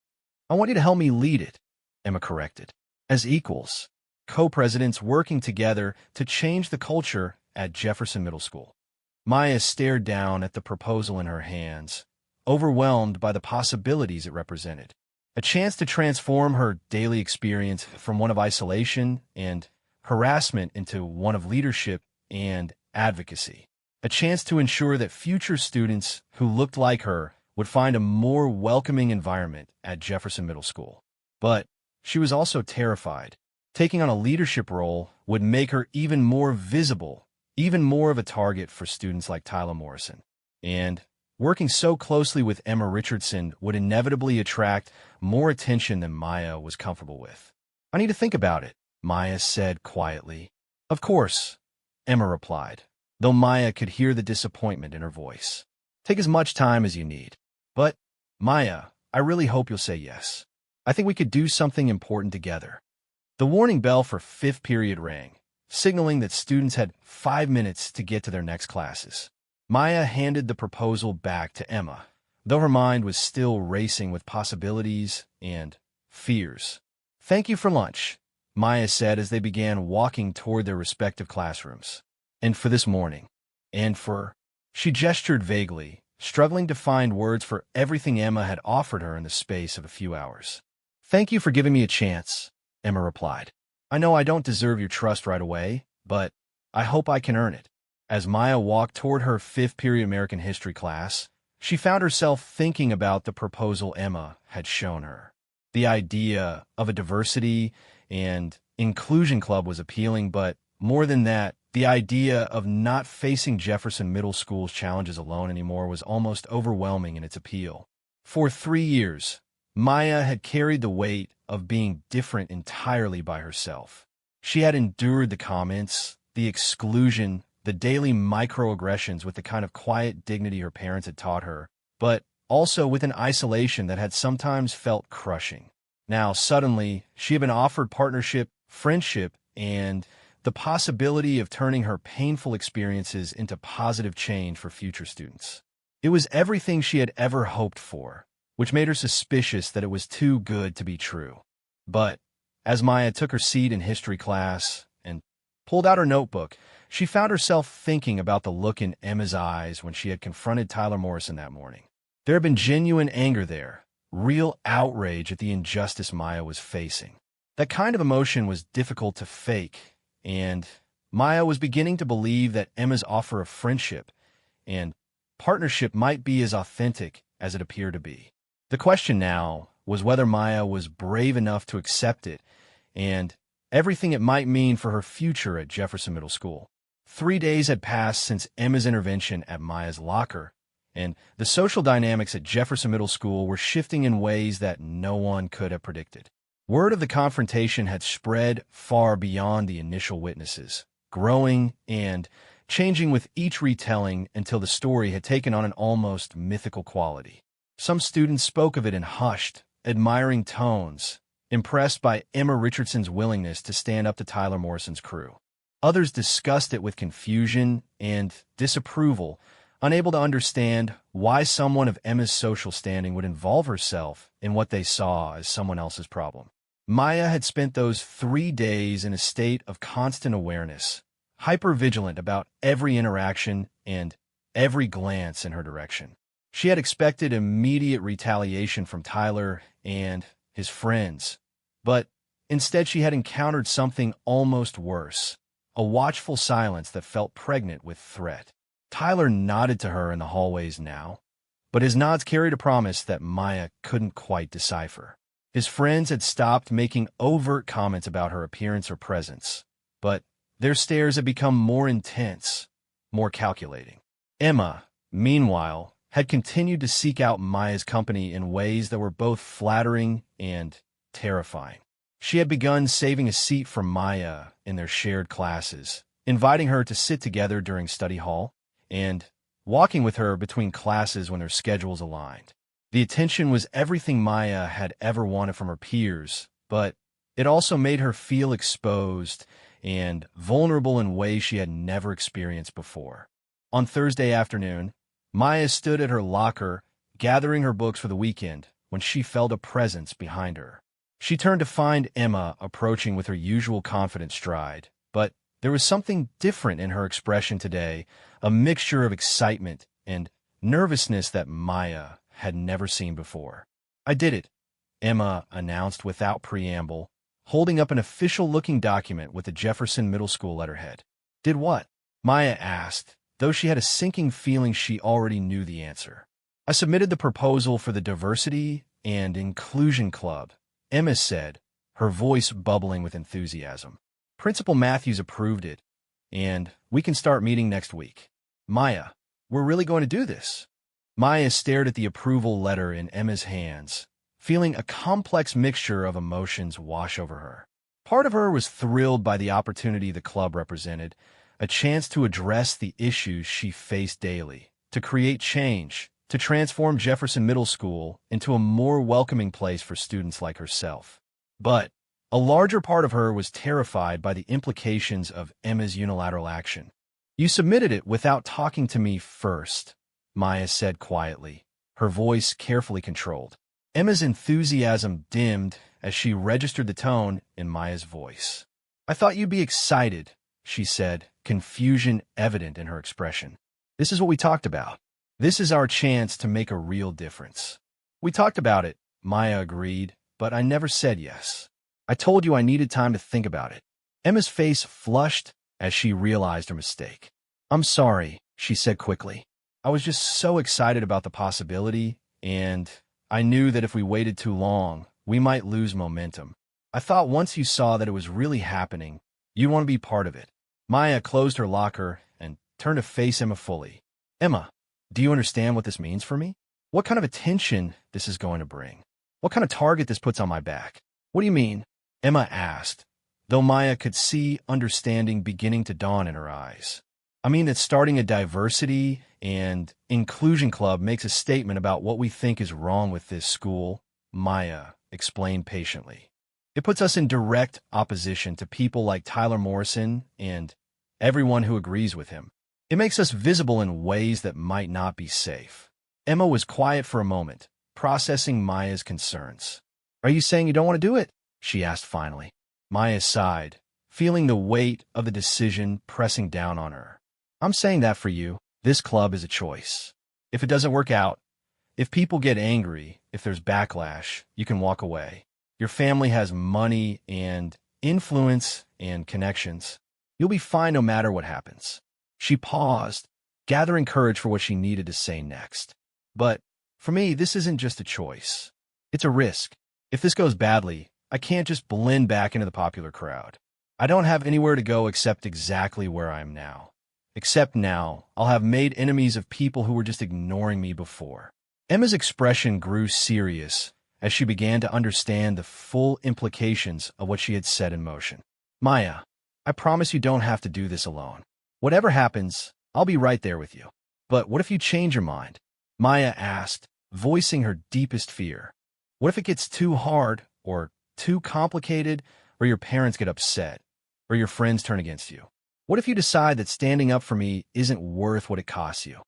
I want you to help me lead it, Emma corrected. As equals, co-presidents working together to change the culture at Jefferson Middle School. Maya stared down at the proposal in her hands, overwhelmed by the possibilities it represented. A chance to transform her daily experience from one of isolation and harassment into one of leadership and advocacy. A chance to ensure that future students who looked like her would find a more welcoming environment at Jefferson Middle School. But she was also terrified. Taking on a leadership role would make her even more visible, even more of a target for students like Tyler Morrison. And working so closely with Emma Richardson would inevitably attract more attention than Maya was comfortable with. I need to think about it, Maya said quietly. Of course, Emma replied, though Maya could hear the disappointment in her voice. Take as much time as you need. But, Maya, I really hope you'll say yes. I think we could do something important together. The warning bell for fifth period rang, signaling that students had 5 minutes to get to their next classes. Maya handed the proposal back to Emma, though her mind was still racing with possibilities and fears. Thank you for lunch, Maya said as they began walking toward their respective classrooms. And for this morning. And for... She gestured vaguely, struggling to find words for everything Emma had offered her in the space of a few hours. Thank you for giving me a chance, Emma replied. I know I don't deserve your trust right away, but I hope I can earn it. As Maya walked toward her fifth period American history class, she found herself thinking about the proposal Emma had shown her. The idea of a diversity and inclusion club was appealing, but more than that, the idea of not facing Jefferson Middle School's challenges alone anymore was almost overwhelming in its appeal. For 3 years, Maya had carried the weight of being different entirely by herself. She had endured the comments, the exclusion, the daily microaggressions with the kind of quiet dignity her parents had taught her, but also with an isolation that had sometimes felt crushing. Now, suddenly, she had been offered partnership, friendship, and the possibility of turning her painful experiences into positive change for future students. It was everything she had ever hoped for, which made her suspicious that it was too good to be true. But as Maya took her seat in history class and pulled out her notebook, she found herself thinking about the look in Emma's eyes when she had confronted Tyler Morrison that morning. There had been genuine anger there, real outrage at the injustice Maya was facing. That kind of emotion was difficult to fake, and Maya was beginning to believe that Emma's offer of friendship and partnership might be as authentic as it appeared to be. The question now was whether Maya was brave enough to accept it and everything it might mean for her future at Jefferson Middle School. 3 days had passed since Emma's intervention at Maya's locker, and the social dynamics at Jefferson Middle School were shifting in ways that no one could have predicted. Word of the confrontation had spread far beyond the initial witnesses, growing and changing with each retelling until the story had taken on an almost mythical quality. Some students spoke of it in hushed, admiring tones, impressed by Emma Richardson's willingness to stand up to Tyler Morrison's crew. Others discussed it with confusion and disapproval, unable to understand why someone of Emma's social standing would involve herself in what they saw as someone else's problem. Maya had spent those 3 days in a state of constant awareness, hyper-vigilant about every interaction and every glance in her direction. She had expected immediate retaliation from Tyler and his friends, but instead she had encountered something almost worse, a watchful silence that felt pregnant with threat. Tyler nodded to her in the hallways now, but his nods carried a promise that Maya couldn't quite decipher. His friends had stopped making overt comments about her appearance or presence, but their stares had become more intense, more calculating. Emma, meanwhile, had continued to seek out Maya's company in ways that were both flattering and terrifying. She had begun saving a seat for Maya in their shared classes, inviting her to sit together during study hall, and walking with her between classes when their schedules aligned. The attention was everything Maya had ever wanted from her peers, but it also made her feel exposed and vulnerable in ways she had never experienced before. On Thursday afternoon, Maya stood at her locker, gathering her books for the weekend, when she felt a presence behind her. She turned to find Emma approaching with her usual confident stride, but there was something different in her expression today, a mixture of excitement and nervousness that Maya had never seen before. "I did it," Emma announced without preamble, holding up an official-looking document with the Jefferson Middle School letterhead. "Did what?" Maya asked, though she had a sinking feeling she already knew the answer. "I submitted the proposal for the Diversity and Inclusion Club," Emma said, her voice bubbling with enthusiasm. "Principal Matthews approved it, and we can start meeting next week." "Maya, we're really going to do this?" Maya stared at the approval letter in Emma's hands, feeling a complex mixture of emotions wash over her. Part of her was thrilled by the opportunity the club represented, a chance to address the issues she faced daily, to create change, to transform Jefferson Middle School into a more welcoming place for students like herself. But a larger part of her was terrified by the implications of Emma's unilateral action. "You submitted it without talking to me first," Maya said quietly, her voice carefully controlled. Emma's enthusiasm dimmed as she registered the tone in Maya's voice. "I thought you'd be excited," she said, confusion evident in her expression. "This is what we talked about. This is our chance to make a real difference." "We talked about it," Maya agreed, "but I never said yes. I told you I needed time to think about it." Emma's face flushed as she realized her mistake. "I'm sorry," she said quickly. "I was just so excited about the possibility, and I knew that if we waited too long, we might lose momentum. I thought once you saw that it was really happening, you'd want to be part of it." Maya closed her locker and turned to face Emma fully. "Emma, do you understand what this means for me?" What kind of attention this is going to bring? What kind of target this puts on my back? What do you mean? Emma asked, though Maya could see understanding beginning to dawn in her eyes. I mean that starting a diversity and inclusion club makes a statement about what we think is wrong with this school, Maya explained patiently. It puts us in direct opposition to people like Tyler Morrison and everyone who agrees with him. It makes us visible in ways that might not be safe. Emma was quiet for a moment, processing Maya's concerns. Are you saying you don't want to do it? She asked finally. Maya sighed, feeling the weight of the decision pressing down on her. I'm saying that for you. This club is a choice. If it doesn't work out, if people get angry, if there's backlash, you can walk away. Your family has money and influence and connections. You'll be fine no matter what happens. She paused, gathering courage for what she needed to say next. But for me, this isn't just a choice. It's a risk. If this goes badly, I can't just blend back into the popular crowd. I don't have anywhere to go except exactly where I am now. Except now, I'll have made enemies of people who were just ignoring me before. Emma's expression grew serious as she began to understand the full implications of what she had set in motion. Maya, I promise you don't have to do this alone. Whatever happens, I'll be right there with you. But what if you change your mind? Maya asked, voicing her deepest fear. What if it gets too hard or too complicated, or your parents get upset, or your friends turn against you? What if you decide that standing up for me isn't worth what it costs you?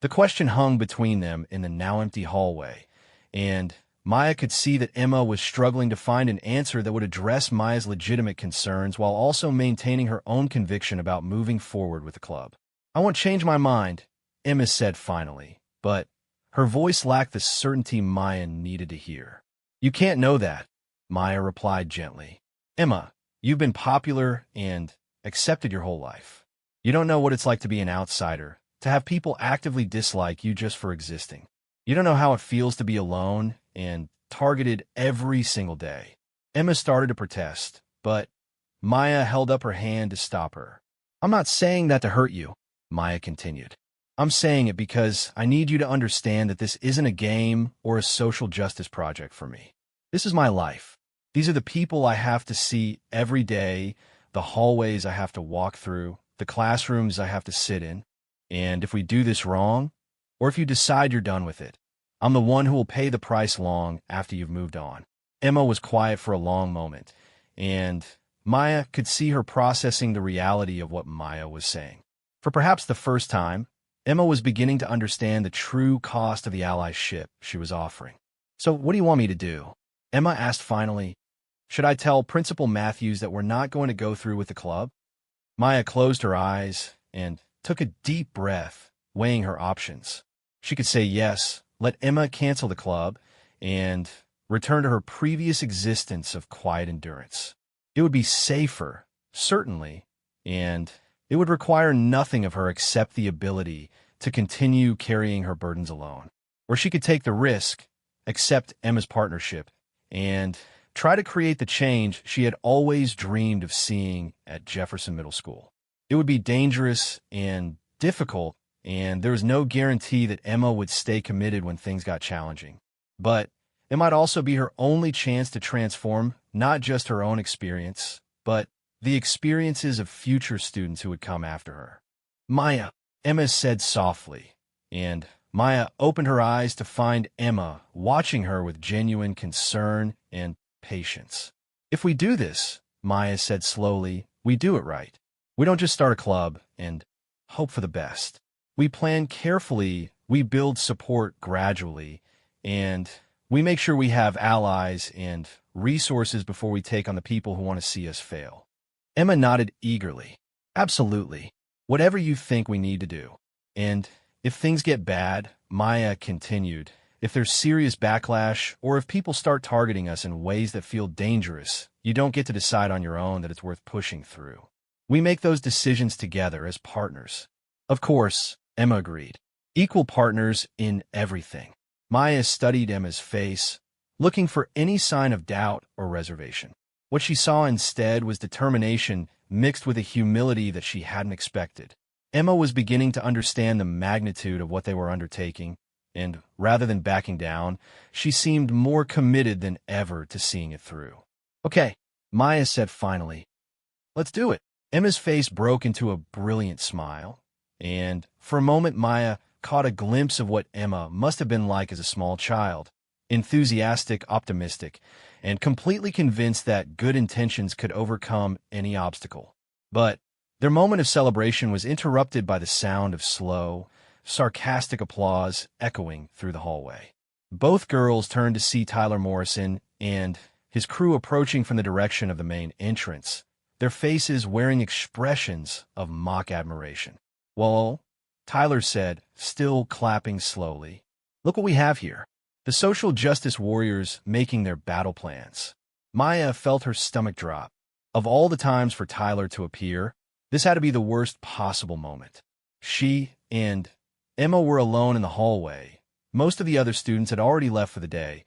The question hung between them in the now empty hallway, and Maya could see that Emma was struggling to find an answer that would address Maya's legitimate concerns while also maintaining her own conviction about moving forward with the club. I won't change my mind, Emma said finally, but her voice lacked the certainty Maya needed to hear. You can't know that, Maya replied gently. Emma, you've been popular and accepted your whole life. You don't know what it's like to be an outsider, to have people actively dislike you just for existing. You don't know how it feels to be alone and targeted every single day. Emma started to protest, but Maya held up her hand to stop her. I'm not saying that to hurt you, Maya continued. I'm saying it because I need you to understand that this isn't a game or a social justice project for me. This is my life. These are the people I have to see every day, the hallways I have to walk through, the classrooms I have to sit in. And if we do this wrong, or if you decide you're done with it, I'm the one who will pay the price long after you've moved on. Emma was quiet for a long moment, and Maya could see her processing the reality of what Maya was saying. For perhaps the first time, Emma was beginning to understand the true cost of the allyship she was offering. So what do you want me to do? Emma asked finally. Should I tell Principal Matthews that we're not going to go through with the club? Maya closed her eyes and took a deep breath, weighing her options. She could say yes, let Emma cancel the club, and return to her previous existence of quiet endurance. It would be safer, certainly, and it would require nothing of her except the ability to continue carrying her burdens alone. Or she could take the risk, accept Emma's partnership, and try to create the change she had always dreamed of seeing at Jefferson Middle School. It would be dangerous and difficult, and there was no guarantee that Emma would stay committed when things got challenging. But it might also be her only chance to transform not just her own experience, but the experiences of future students who would come after her. Maya, Emma said softly, and Maya opened her eyes to find Emma watching her with genuine concern and patience. If we do this, Maya said slowly, we do it right. We don't just start a club and hope for the best. We plan carefully, we build support gradually, and we make sure we have allies and resources before we take on the people who want to see us fail. Emma nodded eagerly. Absolutely. Whatever you think we need to do. And if things get bad, Maya continued, if there's serious backlash or if people start targeting us in ways that feel dangerous, you don't get to decide on your own that it's worth pushing through. We make those decisions together as partners. Of course, Emma agreed. Equal partners in everything. Maya studied Emma's face, looking for any sign of doubt or reservation. What she saw instead was determination mixed with a humility that she hadn't expected. Emma was beginning to understand the magnitude of what they were undertaking, and rather than backing down, she seemed more committed than ever to seeing it through. "Okay," Maya said finally. "Let's do it." Emma's face broke into a brilliant smile, and for a moment Maya caught a glimpse of what Emma must have been like as a small child, enthusiastic, optimistic, and completely convinced that good intentions could overcome any obstacle. But their moment of celebration was interrupted by the sound of slow, sarcastic applause echoing through the hallway. Both girls turned to see Tyler Morrison and his crew approaching from the direction of the main entrance, their faces wearing expressions of mock admiration. "Well," Tyler said, still clapping slowly, "look what we have here. The social justice warriors making their battle plans." Maya felt her stomach drop. Of all the times for Tyler to appear, this had to be the worst possible moment. She and Emma were alone in the hallway. Most of the other students had already left for the day,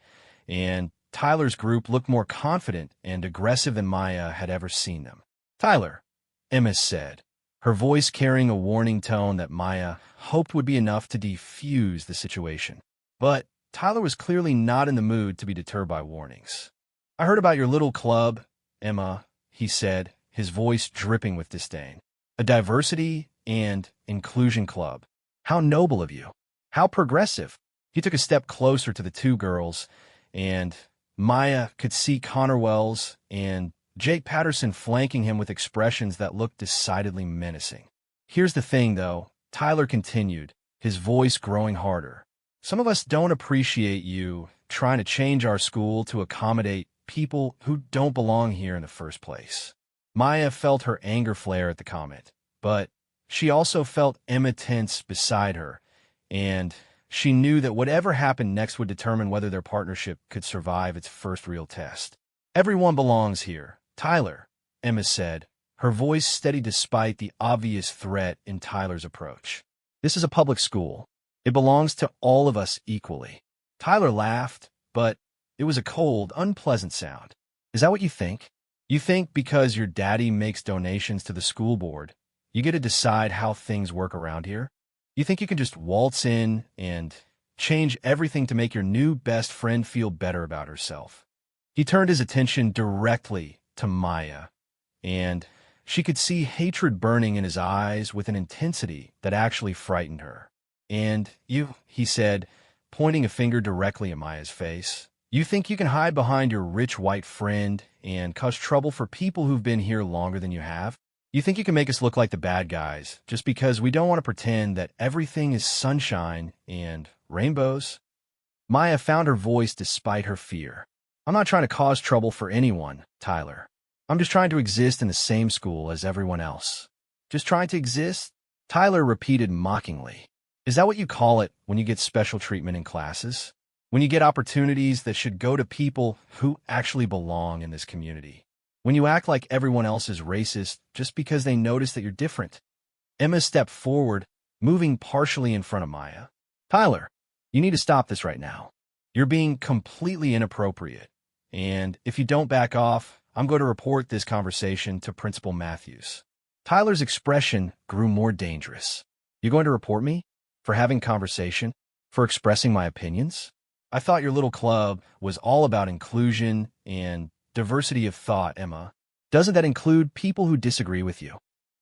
and Tyler's group looked more confident and aggressive than Maya had ever seen them. "Tyler," Emma said, her voice carrying a warning tone that Maya hoped would be enough to defuse the situation. But Tyler was clearly not in the mood to be deterred by warnings. "I heard about your little club, Emma," he said, his voice dripping with disdain. "A diversity and inclusion club. How noble of you. How progressive." He took a step closer to the two girls, and Maya could see Connor Wells and Jake Patterson flanking him with expressions that looked decidedly menacing. "Here's the thing, though," Tyler continued, his voice growing harder. "Some of us don't appreciate you trying to change our school to accommodate people who don't belong here in the first place." Maya felt her anger flare at the comment, but she also felt Emma tense beside her, and she knew that whatever happened next would determine whether their partnership could survive its first real test. "Everyone belongs here, Tyler," Emma said, her voice steady despite the obvious threat in Tyler's approach. "This is a public school. It belongs to all of us equally." Tyler laughed, but it was a cold, unpleasant sound. "Is that what you think? You think because your daddy makes donations to the school board, you get to decide how things work around here? You think you can just waltz in and change everything to make your new best friend feel better about herself?" He turned his attention directly to Maya, and she could see hatred burning in his eyes with an intensity that actually frightened her. "And you," he said, pointing a finger directly at Maya's face, "you think you can hide behind your rich white friend and cause trouble for people who've been here longer than you have? You think you can make us look like the bad guys just because we don't want to pretend that everything is sunshine and rainbows?" Maya found her voice despite her fear. "I'm not trying to cause trouble for anyone, Tyler. I'm just trying to exist in the same school as everyone else." "Just trying to exist?" Tyler repeated mockingly. "Is that what you call it when you get special treatment in classes? When you get opportunities that should go to people who actually belong in this community? When you act like everyone else is racist just because they notice that you're different?" Emma stepped forward, moving partially in front of Maya. "Tyler, you need to stop this right now. You're being completely inappropriate. And if you don't back off, I'm going to report this conversation to Principal Matthews." Tyler's expression grew more dangerous. "You're going to report me? For having conversation? For expressing my opinions? I thought your little club was all about inclusion and diversity of thought, Emma. Doesn't that include people who disagree with you?"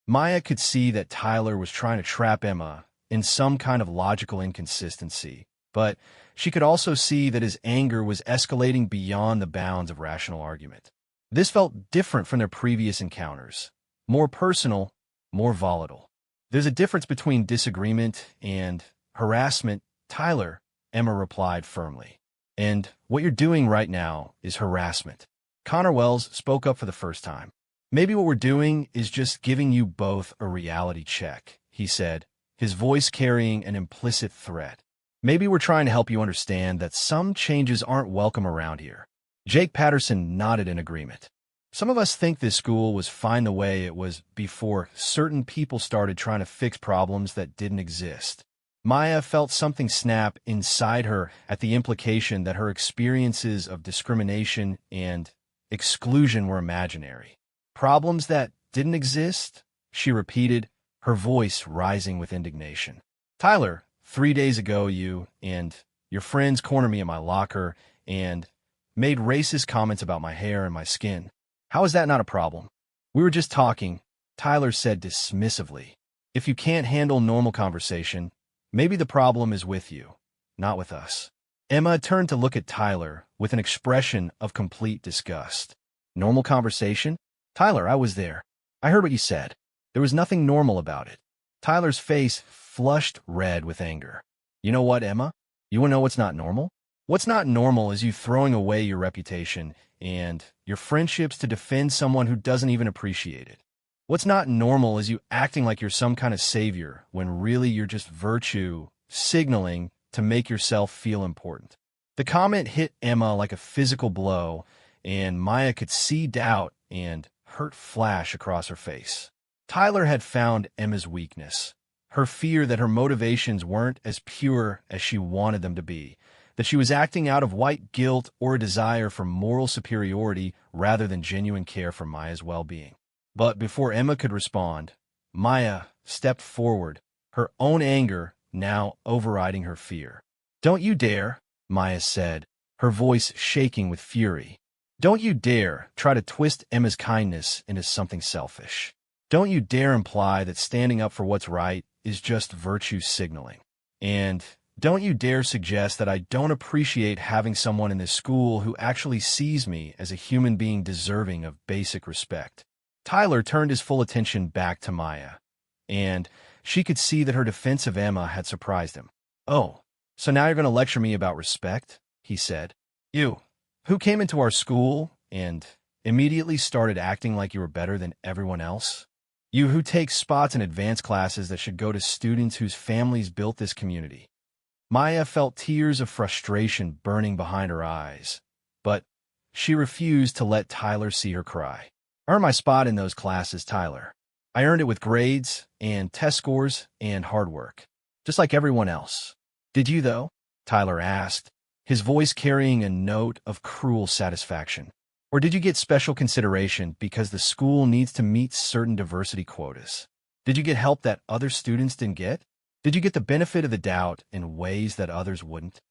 Maya could see that Tyler was trying to trap Emma in some kind of logical inconsistency, but she could also see that his anger was escalating beyond the bounds of rational argument. This felt different from their previous encounters, more personal, more volatile. "There's a difference between disagreement and harassment, Tyler," Emma replied firmly. "And what you're doing right now is harassment." Connor Wells spoke up for the first time. "Maybe what we're doing is just giving you both a reality check," he said, his voice carrying an implicit threat. "Maybe we're trying to help you understand that some changes aren't welcome around here." Jake Patterson nodded in agreement. "Some of us think this school was fine the way it was before certain people started trying to fix problems that didn't exist." Maya felt something snap inside her at the implication that her experiences of discrimination and exclusion were imaginary. "Problems that didn't exist?" she repeated, her voice rising with indignation. "Tyler, 3 days ago you and your friends cornered me in my locker and made racist comments about my hair and my skin. How is that not a problem? We were just talking, Tyler said dismissively. If you can't handle normal conversation, maybe the problem is with you, not with us. Emma turned to look at Tyler with an expression of complete disgust. Normal conversation? Tyler, I was there. I heard what you said. There was nothing normal about it. Tyler's face flushed red with anger. You know what, Emma? You want to know what's not normal? What's not normal is you throwing away your reputation and your friendships to defend someone who doesn't even appreciate it. What's not normal is you acting like you're some kind of savior when really you're just virtue signaling to make yourself feel important. The comment hit Emma like a physical blow, and Maya could see doubt and hurt flash across her face. Tyler had found Emma's weakness, her fear that her motivations weren't as pure as she wanted them to be, that she was acting out of white guilt or a desire for moral superiority rather than genuine care for Maya's well-being. But before Emma could respond, Maya stepped forward, her own anger now overriding her fear. "Don't you dare," Maya said, her voice shaking with fury. "Don't you dare try to twist Emma's kindness into something selfish. Don't you dare imply that standing up for what's right is just virtue signaling. And don't you dare suggest that I don't appreciate having someone in this school who actually sees me as a human being deserving of basic respect." Tyler turned his full attention back to Maya, and she could see that her defense of Emma had surprised him. "Oh, so now you're going to lecture me about respect?" he said. "You, who came into our school and immediately started acting like you were better than everyone else? You who take spots in advanced classes that should go to students whose families built this community." Maya felt tears of frustration burning behind her eyes, but she refused to let Tyler see her cry. "I earned my spot in those classes, Tyler. I earned it with grades and test scores and hard work, just like everyone else." "Did you, though?" Tyler asked, his voice carrying a note of cruel satisfaction. "Or did you get special consideration because the school needs to meet certain diversity quotas? Did you get help that other students didn't get? Did you get the benefit of the doubt in ways that others wouldn't?"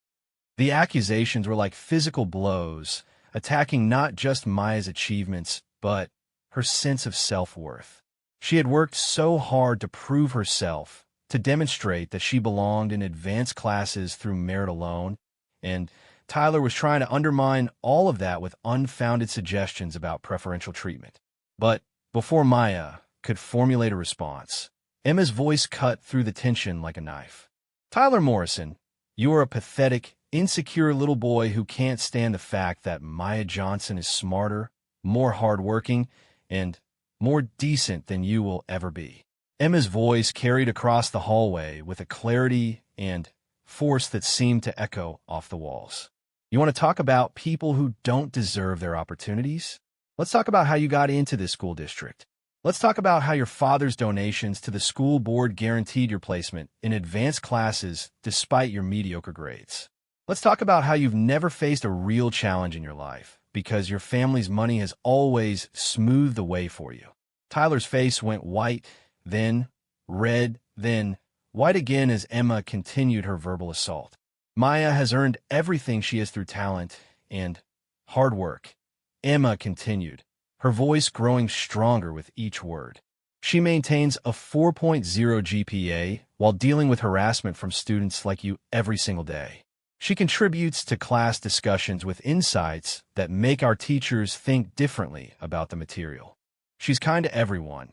The accusations were like physical blows, attacking not just Maya's achievements, but her sense of self-worth. She had worked so hard to prove herself, to demonstrate that she belonged in advanced classes through merit alone, and Tyler was trying to undermine all of that with unfounded suggestions about preferential treatment. But before Maya could formulate a response, Emma's voice cut through the tension like a knife. "Tyler Morrison, you are a pathetic, insecure little boy who can't stand the fact that Maya Johnson is smarter, more hardworking, and more decent than you will ever be." Emma's voice carried across the hallway with a clarity and force that seemed to echo off the walls. "You want to talk about people who don't deserve their opportunities? Let's talk about how you got into this school district. Let's talk about how your father's donations to the school board guaranteed your placement in advanced classes despite your mediocre grades. Let's talk about how you've never faced a real challenge in your life because your family's money has always smoothed the way for you." Tyler's face went white, then red, then white again as Emma continued her verbal assault. "Maya has earned everything she has through talent and hard work," Emma continued, her voice growing stronger with each word. "She maintains a 4.0 GPA while dealing with harassment from students like you every single day. She contributes to class discussions with insights that make our teachers think differently about the material. She's kind to everyone,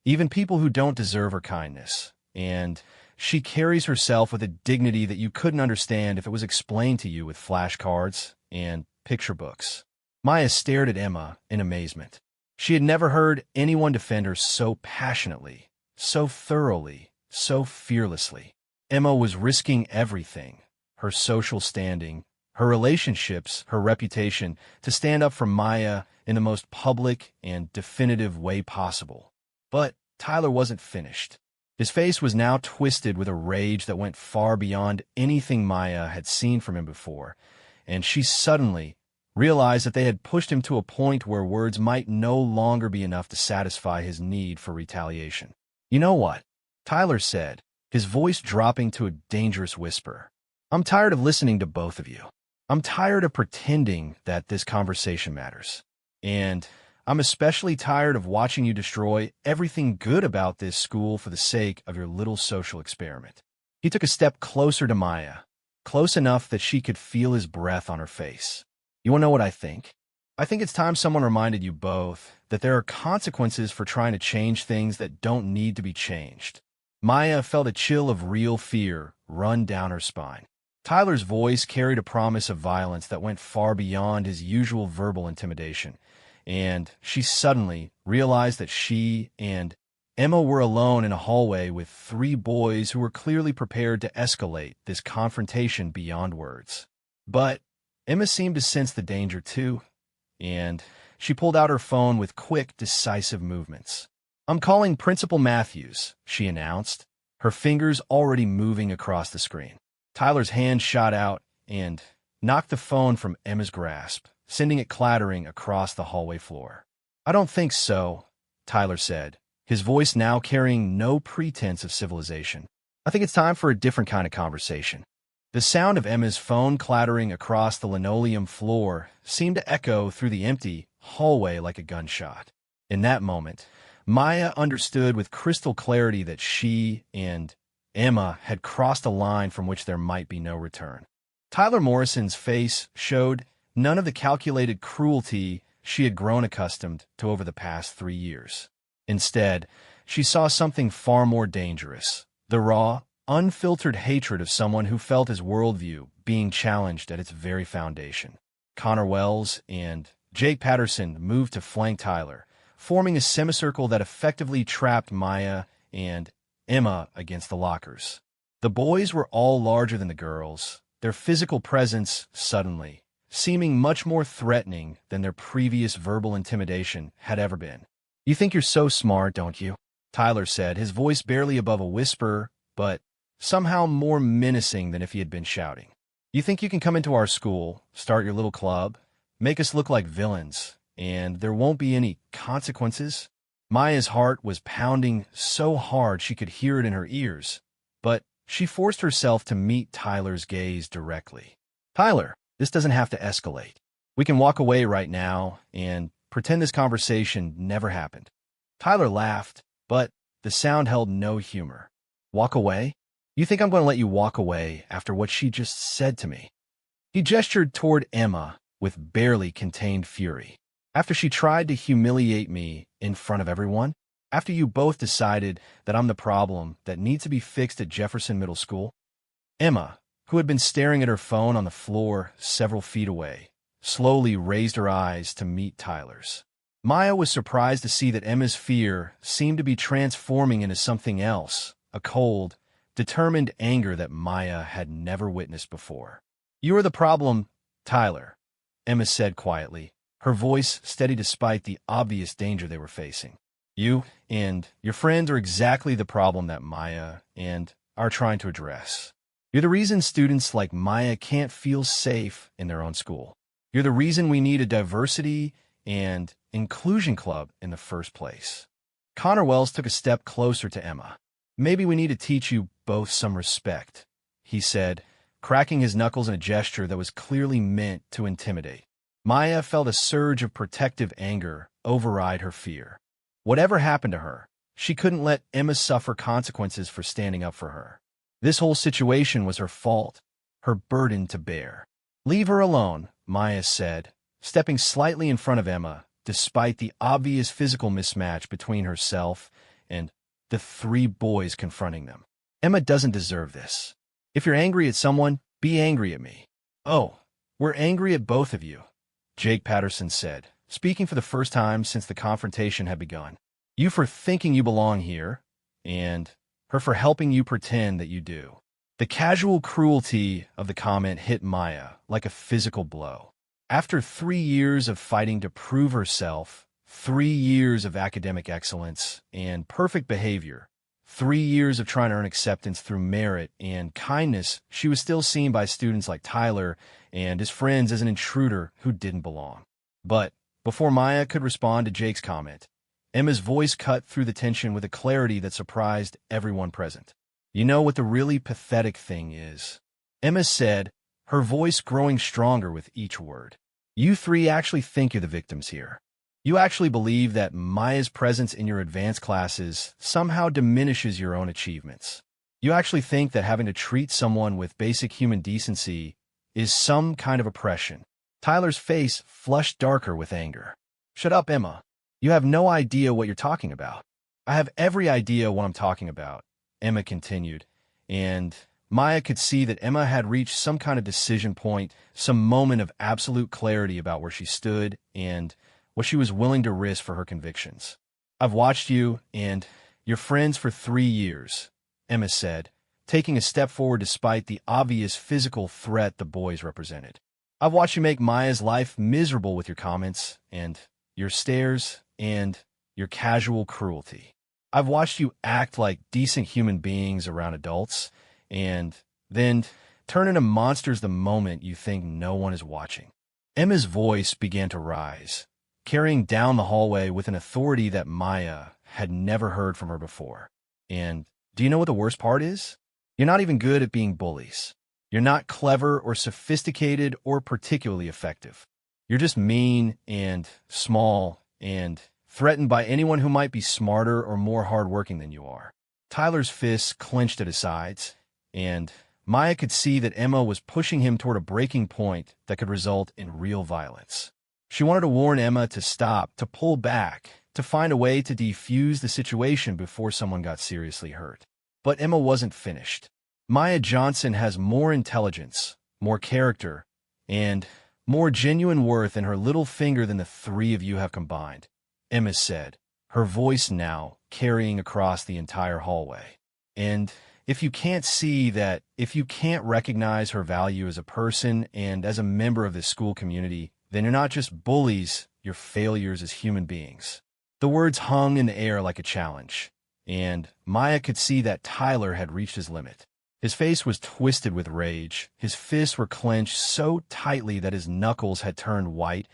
even people who don't deserve her kindness, and she carries herself with a dignity that you couldn't understand if it was explained to you with flashcards and picture books." Maya stared at Emma in amazement. She had never heard anyone defend her so passionately, so thoroughly, so fearlessly. Emma was risking everything, her social standing, her relationships, her reputation, to stand up for Maya in the most public and definitive way possible. But Tyler wasn't finished. His face was now twisted with a rage that went far beyond anything Maya had seen from him before, and she suddenly realized that they had pushed him to a point where words might no longer be enough to satisfy his need for retaliation. "You know what?" Tyler said, his voice dropping to a dangerous whisper. I'm tired of listening to both of you. I'm tired of pretending that this conversation matters. And I'm especially tired of watching you destroy everything good about this school for the sake of your little social experiment. He took a step closer to Maya, close enough that she could feel his breath on her face. You want to know what I think? I think it's time someone reminded you both that there are consequences for trying to change things that don't need to be changed. Maya felt a chill of real fear run down her spine. Tyler's voice carried a promise of violence that went far beyond his usual verbal intimidation, and she suddenly realized that she and Emma were alone in a hallway with three boys who were clearly prepared to escalate this confrontation beyond words. But Emma seemed to sense the danger too, and she pulled out her phone with quick, decisive movements. I'm calling Principal Matthews, she announced, her fingers already moving across the screen. Tyler's hand shot out and knocked the phone from Emma's grasp, sending it clattering across the hallway floor. I don't think so, Tyler said, his voice now carrying no pretense of civilization. I think it's time for a different kind of conversation. The sound of Emma's phone clattering across the linoleum floor seemed to echo through the empty hallway like a gunshot. In that moment, Maya understood with crystal clarity that she and Emma had crossed a line from which there might be no return. Tyler Morrison's face showed none of the calculated cruelty she had grown accustomed to over the past 3 years. Instead, she saw something far more dangerous, the raw, unfiltered hatred of someone who felt his worldview being challenged at its very foundation. Connor Wells and Jake Patterson moved to flank Tyler, forming a semicircle that effectively trapped Maya and Emma against the lockers. The boys were all larger than the girls, their physical presence suddenly seeming much more threatening than their previous verbal intimidation had ever been. You think you're so smart, don't you? Tyler said, his voice barely above a whisper, but somehow more menacing than if he had been shouting. You think you can come into our school, start your little club, make us look like villains, and there won't be any consequences? Maya's heart was pounding so hard she could hear it in her ears, but she forced herself to meet Tyler's gaze directly. Tyler, this doesn't have to escalate. We can walk away right now and pretend this conversation never happened. Tyler laughed, but the sound held no humor. Walk away? You think I'm going to let you walk away after what she just said to me? He gestured toward Emma with barely contained fury. After she tried to humiliate me in front of everyone? After you both decided that I'm the problem that needs to be fixed at Jefferson Middle School? Emma, who had been staring at her phone on the floor several feet away, slowly raised her eyes to meet Tyler's. Maya was surprised to see that Emma's fear seemed to be transforming into something else, a cold, determined anger that Maya had never witnessed before. You are the problem, Tyler, Emma said quietly, her voice steady despite the obvious danger they were facing. You and your friends are exactly the problem that Maya and are trying to address. You're the reason students like Maya can't feel safe in their own school. You're the reason we need a diversity and inclusion club in the first place. Connor Wells took a step closer to Emma. Maybe we need to teach you both some respect, he said, cracking his knuckles in a gesture that was clearly meant to intimidate. Maya felt a surge of protective anger override her fear. Whatever happened to her, she couldn't let Emma suffer consequences for standing up for her. This whole situation was her fault, her burden to bear. Leave her alone, Maya said, stepping slightly in front of Emma, despite the obvious physical mismatch between herself and the three boys confronting them. Emma doesn't deserve this. If you're angry at someone, be angry at me. Oh, we're angry at both of you, Jake Patterson said, speaking for the first time since the confrontation had begun. You for thinking you belong here, and her for helping you pretend that you do. The casual cruelty of the comment hit Maya like a physical blow. After 3 years of fighting to prove herself, 3 years of academic excellence and perfect behavior, 3 years of trying to earn acceptance through merit and kindness, she was still seen by students like Tyler and his friends as an intruder who didn't belong. But before Maya could respond to Jake's comment, Emma's voice cut through the tension with a clarity that surprised everyone present. You know what the really pathetic thing is? Emma said, her voice growing stronger with each word. You three actually think you're the victims here. You actually believe that Maya's presence in your advanced classes somehow diminishes your own achievements. You actually think that having to treat someone with basic human decency is some kind of oppression. Tyler's face flushed darker with anger. Shut up, Emma. You have no idea what you're talking about. I have every idea what I'm talking about, Emma continued, and Maya could see that Emma had reached some kind of decision point, some moment of absolute clarity about where she stood and what she was willing to risk for her convictions. I've watched you and your friends for 3 years, Emma said, taking a step forward despite the obvious physical threat the boys represented. I've watched you make Maya's life miserable with your comments and your stares and your casual cruelty. I've watched you act like decent human beings around adults and then turn into monsters the moment you think no one is watching. Emma's voice began to rise, carrying down the hallway with an authority that Maya had never heard from her before. And do you know what the worst part is? You're not even good at being bullies. You're not clever or sophisticated or particularly effective. You're just mean and small and threatened by anyone who might be smarter or more hardworking than you are. Tyler's fists clenched at his sides, and Maya could see that Emma was pushing him toward a breaking point that could result in real violence. She wanted to warn Emma to stop, to pull back, to find a way to defuse the situation before someone got seriously hurt. But Emma wasn't finished. Maya Johnson has more intelligence, more character, and more genuine worth in her little finger than the three of you have combined, Emma said, her voice now carrying across the entire hallway. And if you can't see that, if you can't recognize her value as a person and as a member of this school community, then you're not just bullies, you're failures as human beings. The words hung in the air like a challenge, and Maya could see that Tyler had reached his limit. His face was twisted with rage, his fists were clenched so tightly that his knuckles had turned white,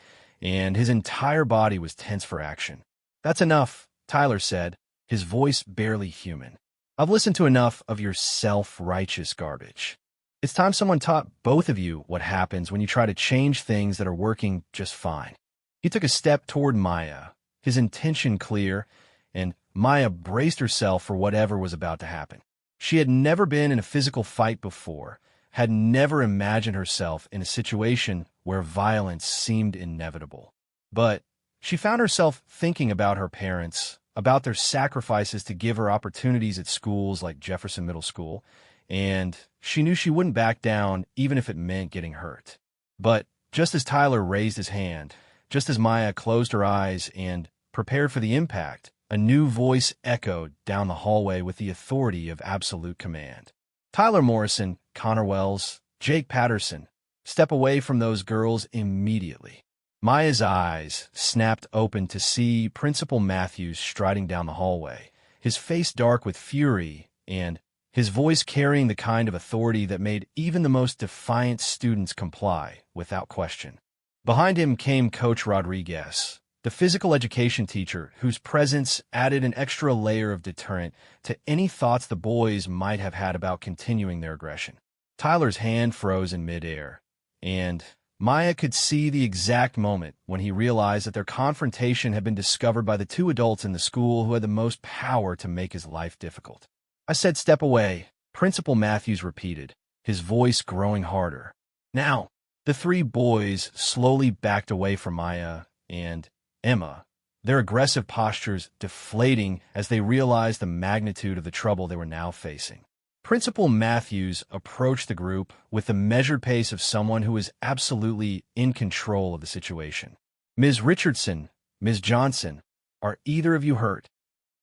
and his entire body was tense for action. That's enough, Tyler said, his voice barely human. I've listened to enough of your self-righteous garbage. It's time someone taught both of you what happens when you try to change things that are working just fine. He took a step toward Maya, his intention clear, and Maya braced herself for whatever was about to happen. She had never been in a physical fight before, had never imagined herself in a situation where violence seemed inevitable. But she found herself thinking about her parents, about their sacrifices to give her opportunities at schools like Jefferson Middle School, and she knew she wouldn't back down even if it meant getting hurt. But just as Tyler raised his hand, just as Maya closed her eyes and prepared for the impact, a new voice echoed down the hallway with the authority of absolute command. Tyler Morrison, Connor Wells, Jake Patterson, step away from those girls immediately. Maya's eyes snapped open to see Principal Matthews striding down the hallway, his face dark with fury and his voice carrying the kind of authority that made even the most defiant students comply without question. Behind him came Coach Rodriguez, the physical education teacher whose presence added an extra layer of deterrent to any thoughts the boys might have had about continuing their aggression. Tyler's hand froze in midair, and Maya could see the exact moment when he realized that their confrontation had been discovered by the two adults in the school who had the most power to make his life difficult. I said step away, Principal Matthews repeated, his voice growing harder. Now, the three boys slowly backed away from Maya and Emma, their aggressive postures deflating as they realized the magnitude of the trouble they were now facing. Principal Matthews approached the group with the measured pace of someone who is absolutely in control of the situation. Ms. Richardson, Ms. Johnson, are either of you hurt?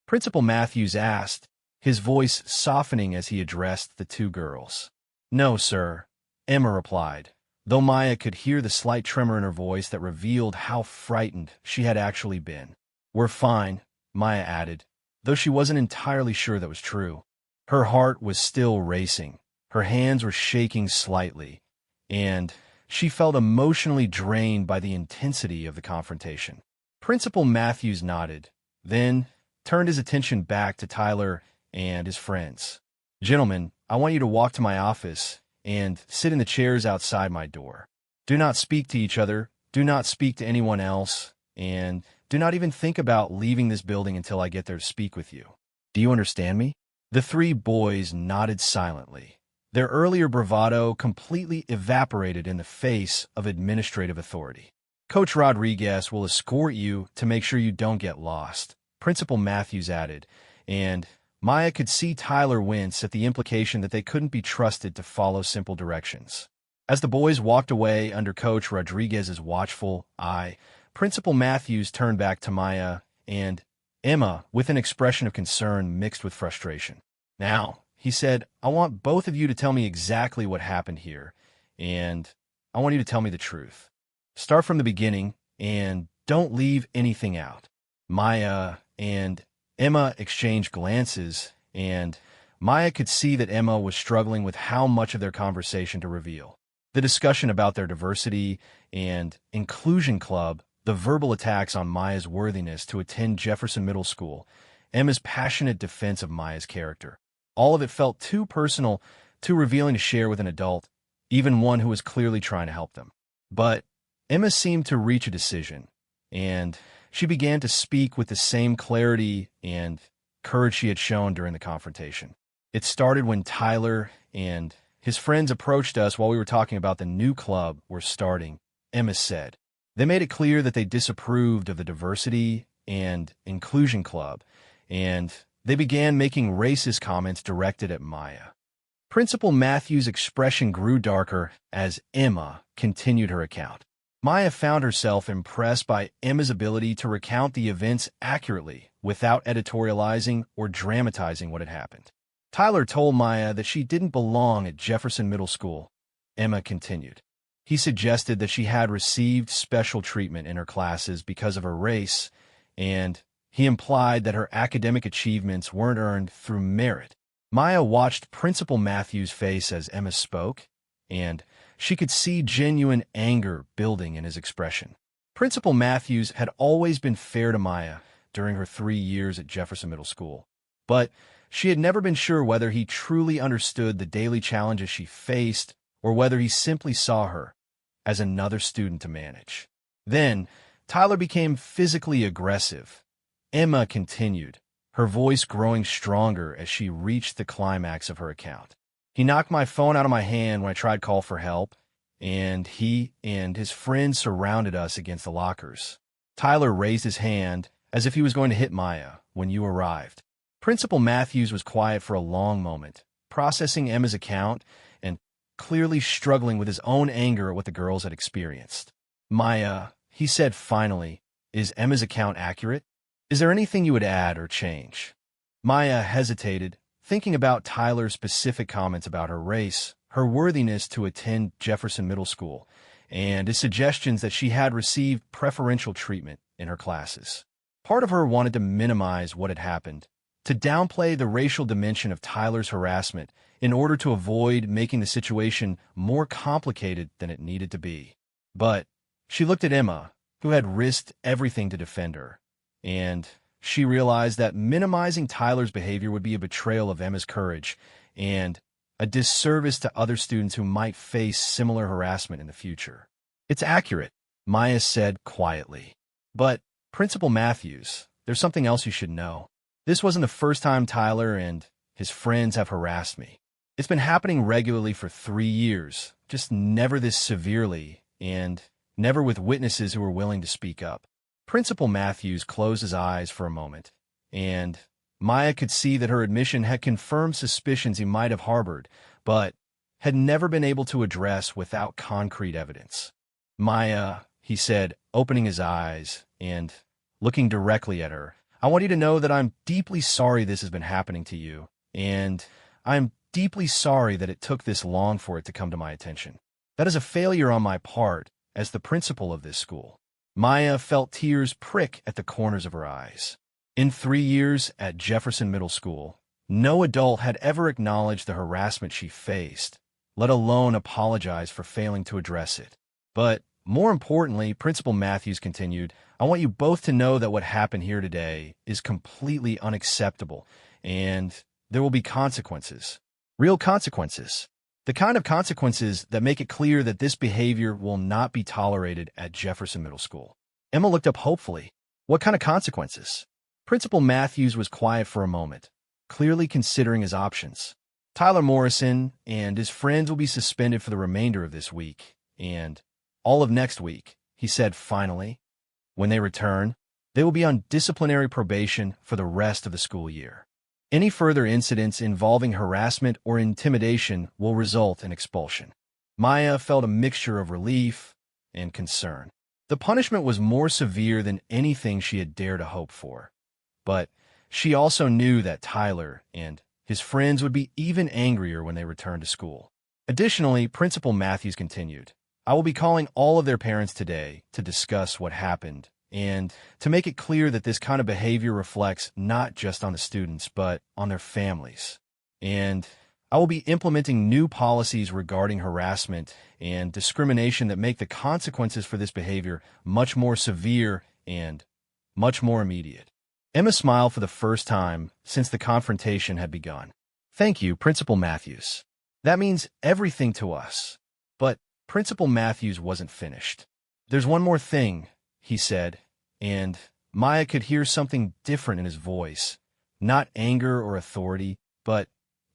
Principal Matthews asked, his voice softening as he addressed the two girls. No, sir, Emma replied, though Maya could hear the slight tremor in her voice that revealed how frightened she had actually been. We're fine, Maya added, though she wasn't entirely sure that was true. Her heart was still racing, her hands were shaking slightly, and she felt emotionally drained by the intensity of the confrontation. Principal Matthews nodded, then turned his attention back to Tyler and his friends. Gentlemen, I want you to walk to my office and sit in the chairs outside my door. Do not speak to each other, do not speak to anyone else, and do not even think about leaving this building until I get there to speak with you. Do you understand me?" The three boys nodded silently. Their earlier bravado completely evaporated in the face of administrative authority. "Coach Rodriguez will escort you to make sure you don't get lost," Principal Matthews added, and Maya could see Tyler wince at the implication that they couldn't be trusted to follow simple directions. As the boys walked away under Coach Rodriguez's watchful eye, Principal Matthews turned back to Maya and Emma with an expression of concern mixed with frustration. "Now," he said, "I want both of you to tell me exactly what happened here, and I want you to tell me the truth. Start from the beginning, and don't leave anything out." Maya and Emma exchanged glances, and Maya could see that Emma was struggling with how much of their conversation to reveal. The discussion about their diversity and inclusion club, the verbal attacks on Maya's worthiness to attend Jefferson Middle School, Emma's passionate defense of Maya's character. All of it felt too personal, too revealing to share with an adult, even one who was clearly trying to help them. But Emma seemed to reach a decision, and she began to speak with the same clarity and courage she had shown during the confrontation. It started when Tyler and his friends approached us while we were talking about the new club we're starting, Emma said. They made it clear that they disapproved of the diversity and inclusion club, and they began making racist comments directed at Maya. Principal Matthews' expression grew darker as Emma continued her account. Maya found herself impressed by Emma's ability to recount the events accurately without editorializing or dramatizing what had happened. Tyler told Maya that she didn't belong at Jefferson Middle School, Emma continued. He suggested that she had received special treatment in her classes because of her race, and he implied that her academic achievements weren't earned through merit. Maya watched Principal Matthews' face as Emma spoke, and she could see genuine anger building in his expression. Principal Matthews had always been fair to Maya during her 3 years at Jefferson Middle School, but she had never been sure whether he truly understood the daily challenges she faced or whether he simply saw her as another student to manage. Then, Tyler became physically aggressive. Emma continued, her voice growing stronger as she reached the climax of her account. "He knocked my phone out of my hand when I tried to call for help, and he and his friends surrounded us against the lockers." Tyler raised his hand as if he was going to hit Maya when you arrived. Principal Matthews was quiet for a long moment, processing Emma's account and clearly struggling with his own anger at what the girls had experienced. "Maya," he said finally, "is Emma's account accurate? Is there anything you would add or change?" Maya hesitated, thinking about Tyler's specific comments about her race, her worthiness to attend Jefferson Middle School, and his suggestions that she had received preferential treatment in her classes. Part of her wanted to minimize what had happened, to downplay the racial dimension of Tyler's harassment in order to avoid making the situation more complicated than it needed to be. But she looked at Emma, who had risked everything to defend her, and she realized that minimizing Tyler's behavior would be a betrayal of Emma's courage and a disservice to other students who might face similar harassment in the future. "It's accurate," Maya said quietly. "But, Principal Matthews, there's something else you should know. This wasn't the first time Tyler and his friends have harassed me. It's been happening regularly for 3 years, just never this severely, and never with witnesses who were willing to speak up." Principal Matthews closed his eyes for a moment, and Maya could see that her admission had confirmed suspicions he might have harbored, but had never been able to address without concrete evidence. "Maya," he said, opening his eyes and looking directly at her, "I want you to know that I'm deeply sorry this has been happening to you, and I'm deeply sorry that it took this long for it to come to my attention. That is a failure on my part as the principal of this school." Maya felt tears prick at the corners of her eyes. In 3 years at Jefferson Middle School, no adult had ever acknowledged the harassment she faced, let alone apologize for failing to address it. But more importantly, Principal Matthews continued, "I want you both to know that what happened here today is completely unacceptable, and there will be consequences. Real consequences. The kind of consequences that make it clear that this behavior will not be tolerated at Jefferson Middle School. Emma looked up hopefully. What kind of consequences? Principal Matthews was quiet for a moment, clearly considering his options. Tyler Morrison and his friends will be suspended for the remainder of this week, and all of next week, he said finally. When they return, they will be on disciplinary probation for the rest of the school year. Any further incidents involving harassment or intimidation will result in expulsion. Maya felt a mixture of relief and concern. The punishment was more severe than anything she had dared to hope for. But she also knew that Tyler and his friends would be even angrier when they returned to school. Additionally, Principal Matthews continued, I will be calling all of their parents today to discuss what happened and to make it clear that this kind of behavior reflects not just on the students, but on their families. And I will be implementing new policies regarding harassment and discrimination that make the consequences for this behavior much more severe and much more immediate. Emma smiled for the first time since the confrontation had begun. Thank you, Principal Matthews. That means everything to us. But Principal Matthews wasn't finished. There's one more thing, he said, and Maya could hear something different in his voice. Not anger or authority, but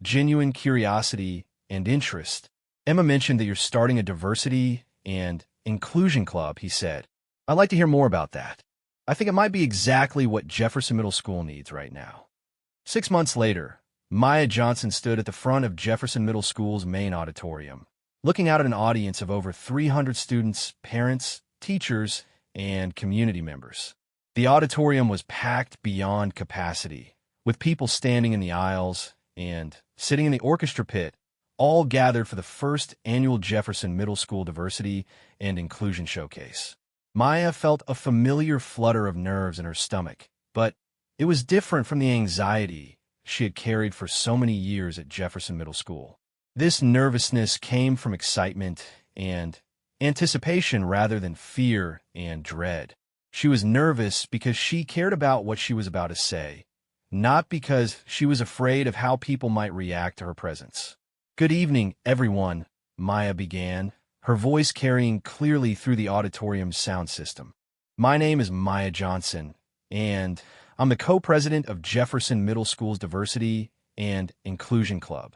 genuine curiosity and interest. Emma mentioned that you're starting a diversity and inclusion club, he said. I'd like to hear more about that. I think it might be exactly what Jefferson Middle School needs right now. 6 months later, Maya Johnson stood at the front of Jefferson Middle School's main auditorium, looking out at an audience of over 300 students, parents, teachers, and community members. The auditorium was packed beyond capacity, with people standing in the aisles and sitting in the orchestra pit, all gathered for the first annual Jefferson Middle School Diversity and Inclusion Showcase. Maya felt a familiar flutter of nerves in her stomach, but it was different from the anxiety she had carried for so many years at Jefferson Middle School. This nervousness came from excitement and anticipation rather than fear and dread. She was nervous because she cared about what she was about to say, not because she was afraid of how people might react to her presence. Good evening, everyone, Maya began, her voice carrying clearly through the auditorium's sound system. My name is Maya Johnson, and I'm the co-president of Jefferson Middle School's Diversity and Inclusion Club.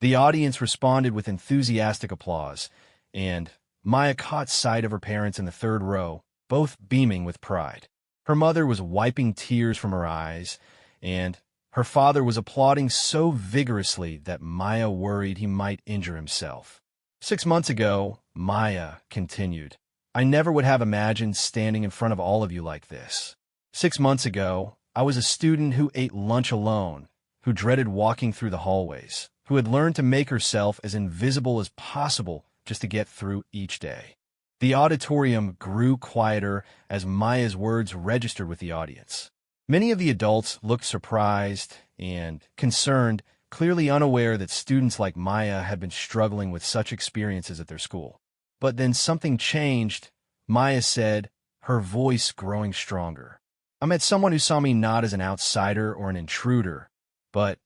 The audience responded with enthusiastic applause, and Maya caught sight of her parents in the third row, both beaming with pride. Her mother was wiping tears from her eyes, and her father was applauding so vigorously that Maya worried he might injure himself. 6 months ago, Maya continued, I never would have imagined standing in front of all of you like this. 6 months ago, I was a student who ate lunch alone, who dreaded walking through the hallways, who had learned to make herself as invisible as possible just to get through each day. The auditorium grew quieter as Maya's words registered with the audience. Many of the adults looked surprised and concerned, clearly unaware that students like Maya had been struggling with such experiences at their school. But then something changed, Maya said, her voice growing stronger. I met someone who saw me not as an outsider or an intruder, but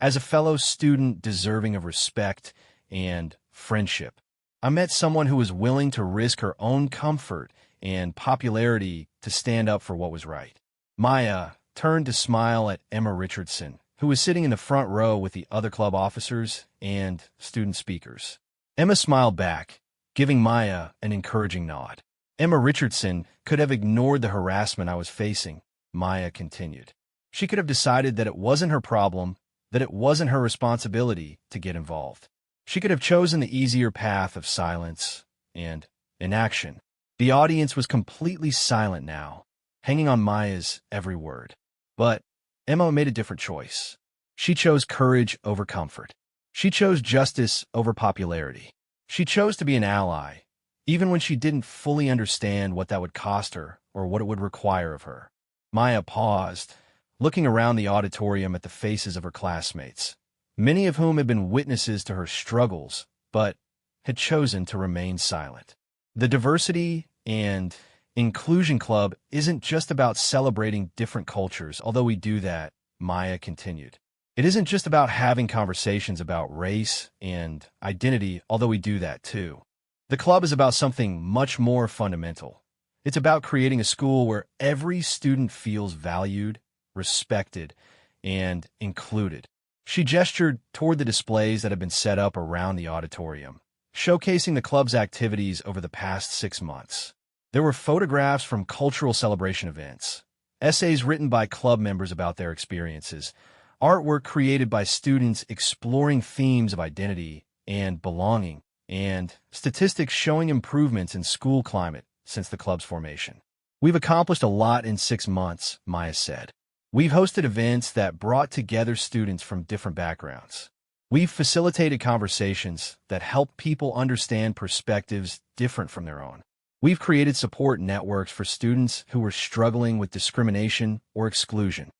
as a fellow student deserving of respect and friendship. I met someone who was willing to risk her own comfort and popularity to stand up for what was right. Maya turned to smile at Emma Richardson, who was sitting in the front row with the other club officers and student speakers. Emma smiled back, giving Maya an encouraging nod. Emma Richardson could have ignored the harassment I was facing, Maya continued. She could have decided that it wasn't her problem, that it wasn't her responsibility to get involved. She could have chosen the easier path of silence and inaction. The audience was completely silent now, hanging on Maya's every word. But Emma made a different choice. She chose courage over comfort. She chose justice over popularity. She chose to be an ally, even when she didn't fully understand what that would cost her or what it would require of her. Maya paused, looking around the auditorium at the faces of her classmates, many of whom had been witnesses to her struggles, but had chosen to remain silent. The Diversity and Inclusion Club isn't just about celebrating different cultures, although we do that, Maya continued. It isn't just about having conversations about race and identity, although we do that too. The club is about something much more fundamental. It's about creating a school where every student feels valued, respected, and included. She gestured toward the displays that have been set up around the auditorium, showcasing the club's activities over the past 6 months. There were photographs from cultural celebration events, essays written by club members about their experiences, artwork created by students exploring themes of identity and belonging, and statistics showing improvements in school climate since the club's formation. We've accomplished a lot in 6 months, Maya said. We've hosted events that brought together students from different backgrounds. We've facilitated conversations that help people understand perspectives different from their own. We've created support networks for students who were struggling with discrimination or exclusion.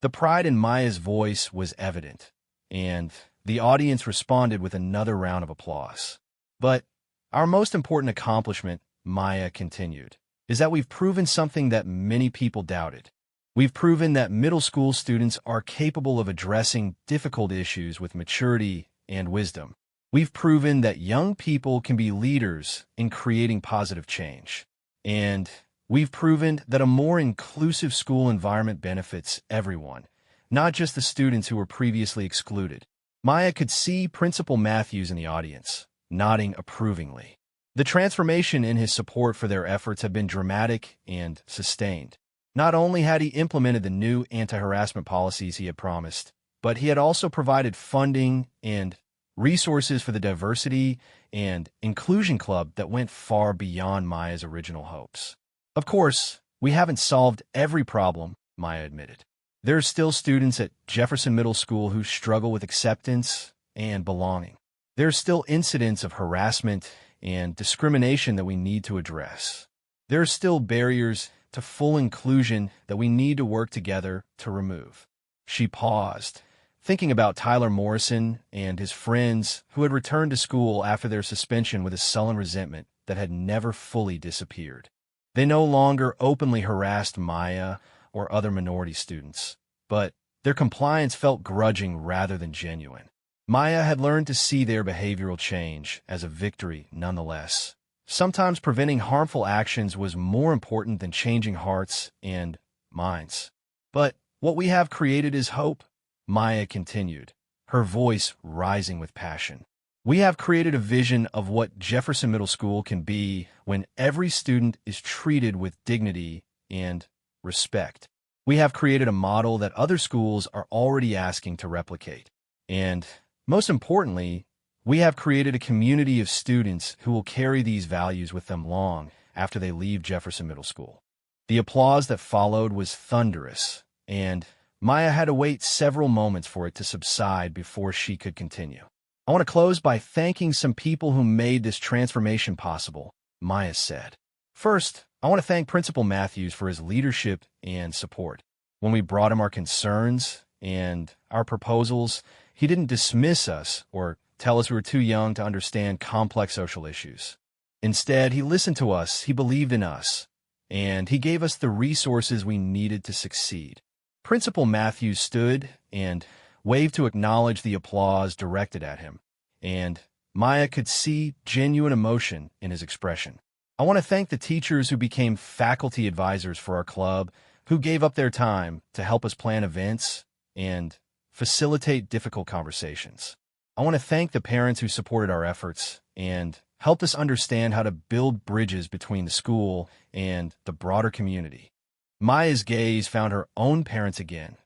The pride in Maya's voice was evident, and the audience responded with another round of applause. But our most important accomplishment, Maya continued, is that we've proven something that many people doubted. We've proven that middle school students are capable of addressing difficult issues with maturity and wisdom. We've proven that young people can be leaders in creating positive change. And we've proven that a more inclusive school environment benefits everyone, not just the students who were previously excluded. Maya could see Principal Matthews in the audience, nodding approvingly. The transformation in his support for their efforts had been dramatic and sustained. Not only had he implemented the new anti-harassment policies he had promised, but he had also provided funding and resources for the Diversity and Inclusion Club that went far beyond Maya's original hopes. Of course, we haven't solved every problem, Maya admitted. There are still students at Jefferson Middle School who struggle with acceptance and belonging. There are still incidents of harassment and discrimination that we need to address. There are still barriers to full inclusion that we need to work together to remove. She paused, thinking about Tyler Morrison and his friends who had returned to school after their suspension with a sullen resentment that had never fully disappeared. They no longer openly harassed Maya or other minority students, but their compliance felt grudging rather than genuine. Maya had learned to see their behavioral change as a victory nonetheless. Sometimes preventing harmful actions was more important than changing hearts and minds. But what we have created is hope, Maya continued, her voice rising with passion. We have created a vision of what Jefferson Middle School can be when every student is treated with dignity and respect. We have created a model that other schools are already asking to replicate. And most importantly, we have created a community of students who will carry these values with them long after they leave Jefferson Middle School. The applause that followed was thunderous, and Maya had to wait several moments for it to subside before she could continue. I want to close by thanking some people who made this transformation possible, Maya said. First, I want to thank Principal Matthews for his leadership and support. When we brought him our concerns and our proposals, he didn't dismiss us or tell us we were too young to understand complex social issues. Instead, he listened to us, he believed in us, and he gave us the resources we needed to succeed. Principal Matthews stood and waved to acknowledge the applause directed at him, and Maya could see genuine emotion in his expression. I want to thank the teachers who became faculty advisors for our club, who gave up their time to help us plan events and facilitate difficult conversations. I want to thank the parents who supported our efforts and helped us understand how to build bridges between the school and the broader community. Maya's gaze found her own parents again,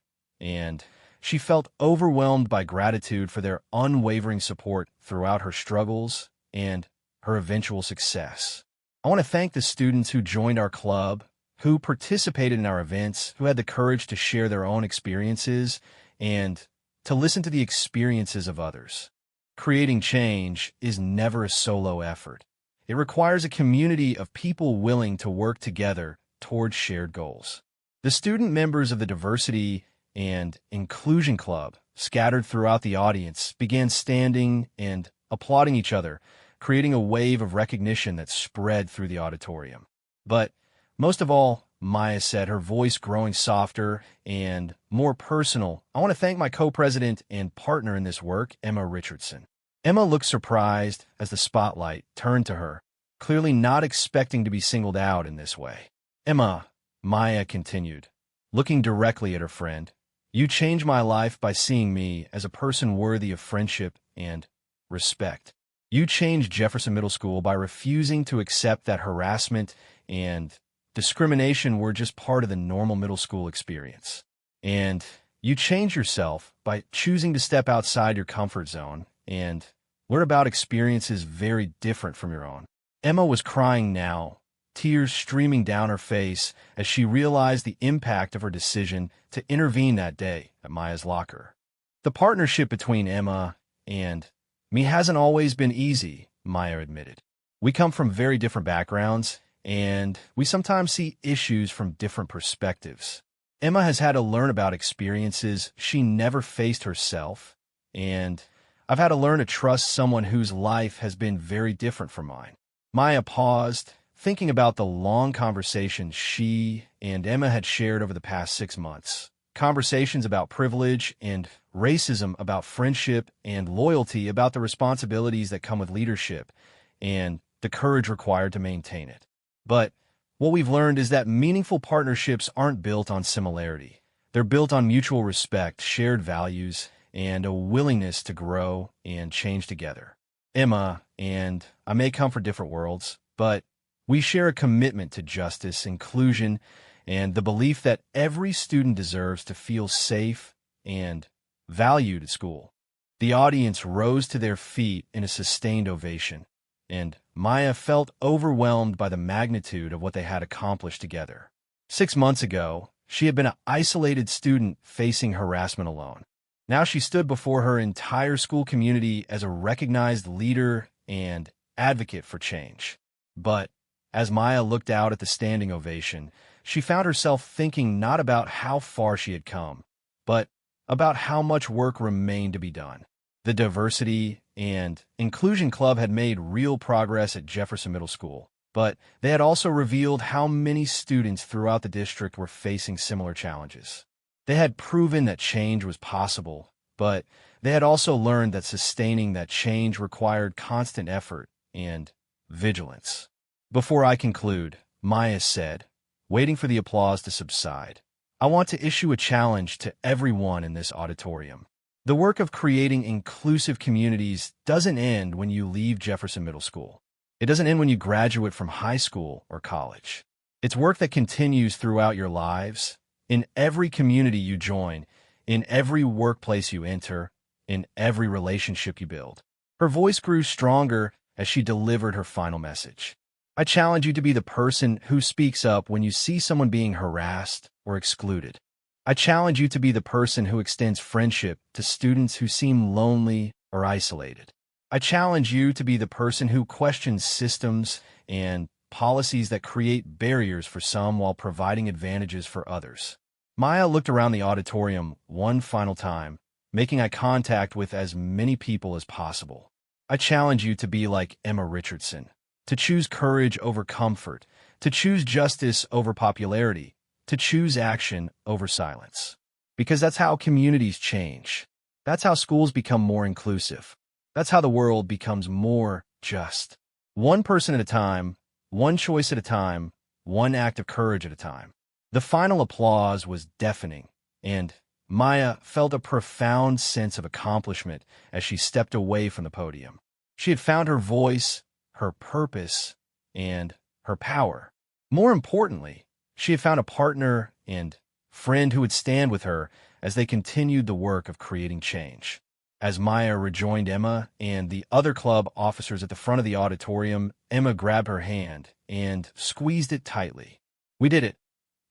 and she felt overwhelmed by gratitude for their unwavering support throughout her struggles and her eventual success. I want to thank the students who joined our club, who participated in our events, who had the courage to share their own experiences and to listen to the experiences of others. Creating change is never a solo effort. It requires a community of people willing to work together towards shared goals. The student members of the Diversity and Inclusion Club, scattered throughout the audience, began standing and applauding each other, creating a wave of recognition that spread through the auditorium. But most of all, Maya said, her voice growing softer and more personal. I want to thank my co-president and partner in this work, Emma Richardson. Emma looked surprised as the spotlight turned to her, clearly not expecting to be singled out in this way. Emma, Maya continued, looking directly at her friend, you changed my life by seeing me as a person worthy of friendship and respect. You changed Jefferson Middle School by refusing to accept that harassment and discrimination were just part of the normal middle school experience. And you changed yourself by choosing to step outside your comfort zone and learn about experiences very different from your own. Emma was crying now, tears streaming down her face as she realized the impact of her decision to intervene that day at Maya's locker. The partnership between Emma and me hasn't always been easy, Maya admitted. We come from very different backgrounds, and we sometimes see issues from different perspectives. Emma has had to learn about experiences she never faced herself, and I've had to learn to trust someone whose life has been very different from mine. Maya paused, thinking about the long conversations she and Emma had shared over the past 6 months. Conversations about privilege and racism, about friendship and loyalty, about the responsibilities that come with leadership and the courage required to maintain it. But what we've learned is that meaningful partnerships aren't built on similarity. They're built on mutual respect, shared values, and a willingness to grow and change together. Emma and I may come from different worlds, but we share a commitment to justice, inclusion, and the belief that every student deserves to feel safe and valued at school. The audience rose to their feet in a sustained ovation, and Maya felt overwhelmed by the magnitude of what they had accomplished together. 6 months ago, she had been an isolated student facing harassment alone. Now she stood before her entire school community as a recognized leader and advocate for change. But as Maya looked out at the standing ovation, she found herself thinking not about how far she had come, but about how much work remained to be done. The Diversity and Inclusion Club had made real progress at Jefferson Middle School, but they had also revealed how many students throughout the district were facing similar challenges. They had proven that change was possible, but they had also learned that sustaining that change required constant effort and vigilance. Before I conclude, Maya said, waiting for the applause to subside, I want to issue a challenge to everyone in this auditorium. The work of creating inclusive communities doesn't end when you leave Jefferson Middle School. It doesn't end when you graduate from high school or college. It's work that continues throughout your lives, in every community you join, in every workplace you enter, in every relationship you build. Her voice grew stronger as she delivered her final message. I challenge you to be the person who speaks up when you see someone being harassed or excluded. I challenge you to be the person who extends friendship to students who seem lonely or isolated. I challenge you to be the person who questions systems and policies that create barriers for some while providing advantages for others. Maya looked around the auditorium one final time, making eye contact with as many people as possible. I challenge you to be like Emma Richardson, to choose courage over comfort, to choose justice over popularity, to choose action over silence. Because that's how communities change. That's how schools become more inclusive. That's how the world becomes more just. One person at a time, one choice at a time, one act of courage at a time. The final applause was deafening, and Maya felt a profound sense of accomplishment as she stepped away from the podium. She had found her voice, her purpose, and her power. More importantly, she had found a partner and friend who would stand with her as they continued the work of creating change. As Maya rejoined Emma and the other club officers at the front of the auditorium, Emma grabbed her hand and squeezed it tightly. "We did it,"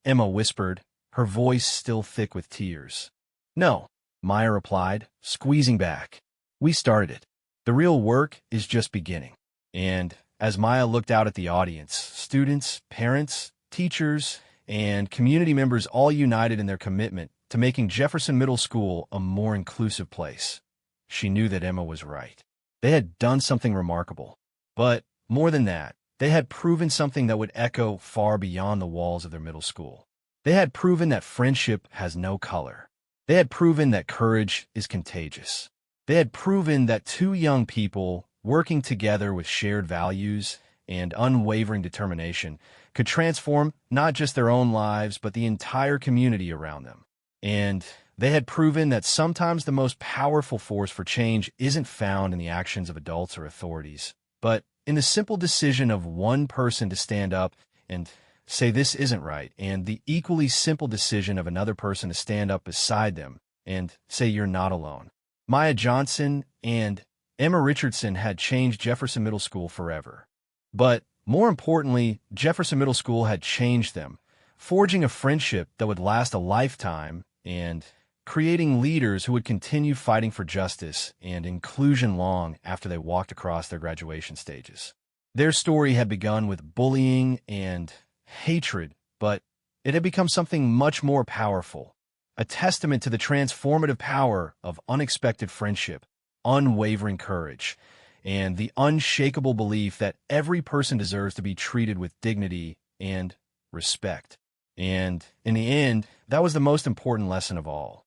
Emma whispered, her voice still thick with tears. "No," Maya replied, squeezing back. "We started it. The real work is just beginning." And as Maya looked out at the audience, students, parents, teachers, and community members all united in their commitment to making Jefferson Middle School a more inclusive place, she knew that Emma was right. They had done something remarkable. But more than that, they had proven something that would echo far beyond the walls of their middle school. They had proven that friendship has no color. They had proven that courage is contagious. They had proven that two young people working together with shared values and unwavering determination could transform not just their own lives, but the entire community around them. And they had proven that sometimes the most powerful force for change isn't found in the actions of adults or authorities, but in the simple decision of one person to stand up and say this isn't right, and the equally simple decision of another person to stand up beside them and say you're not alone. Maya Johnson and Emma Richardson had changed Jefferson Middle School forever. But more importantly, Jefferson Middle School had changed them, forging a friendship that would last a lifetime and creating leaders who would continue fighting for justice and inclusion long after they walked across their graduation stages. Their story had begun with bullying and hatred, but it had become something much more powerful, a testament to the transformative power of unexpected friendship, unwavering courage, and the unshakable belief that every person deserves to be treated with dignity and respect. And in the end, that was the most important lesson of all.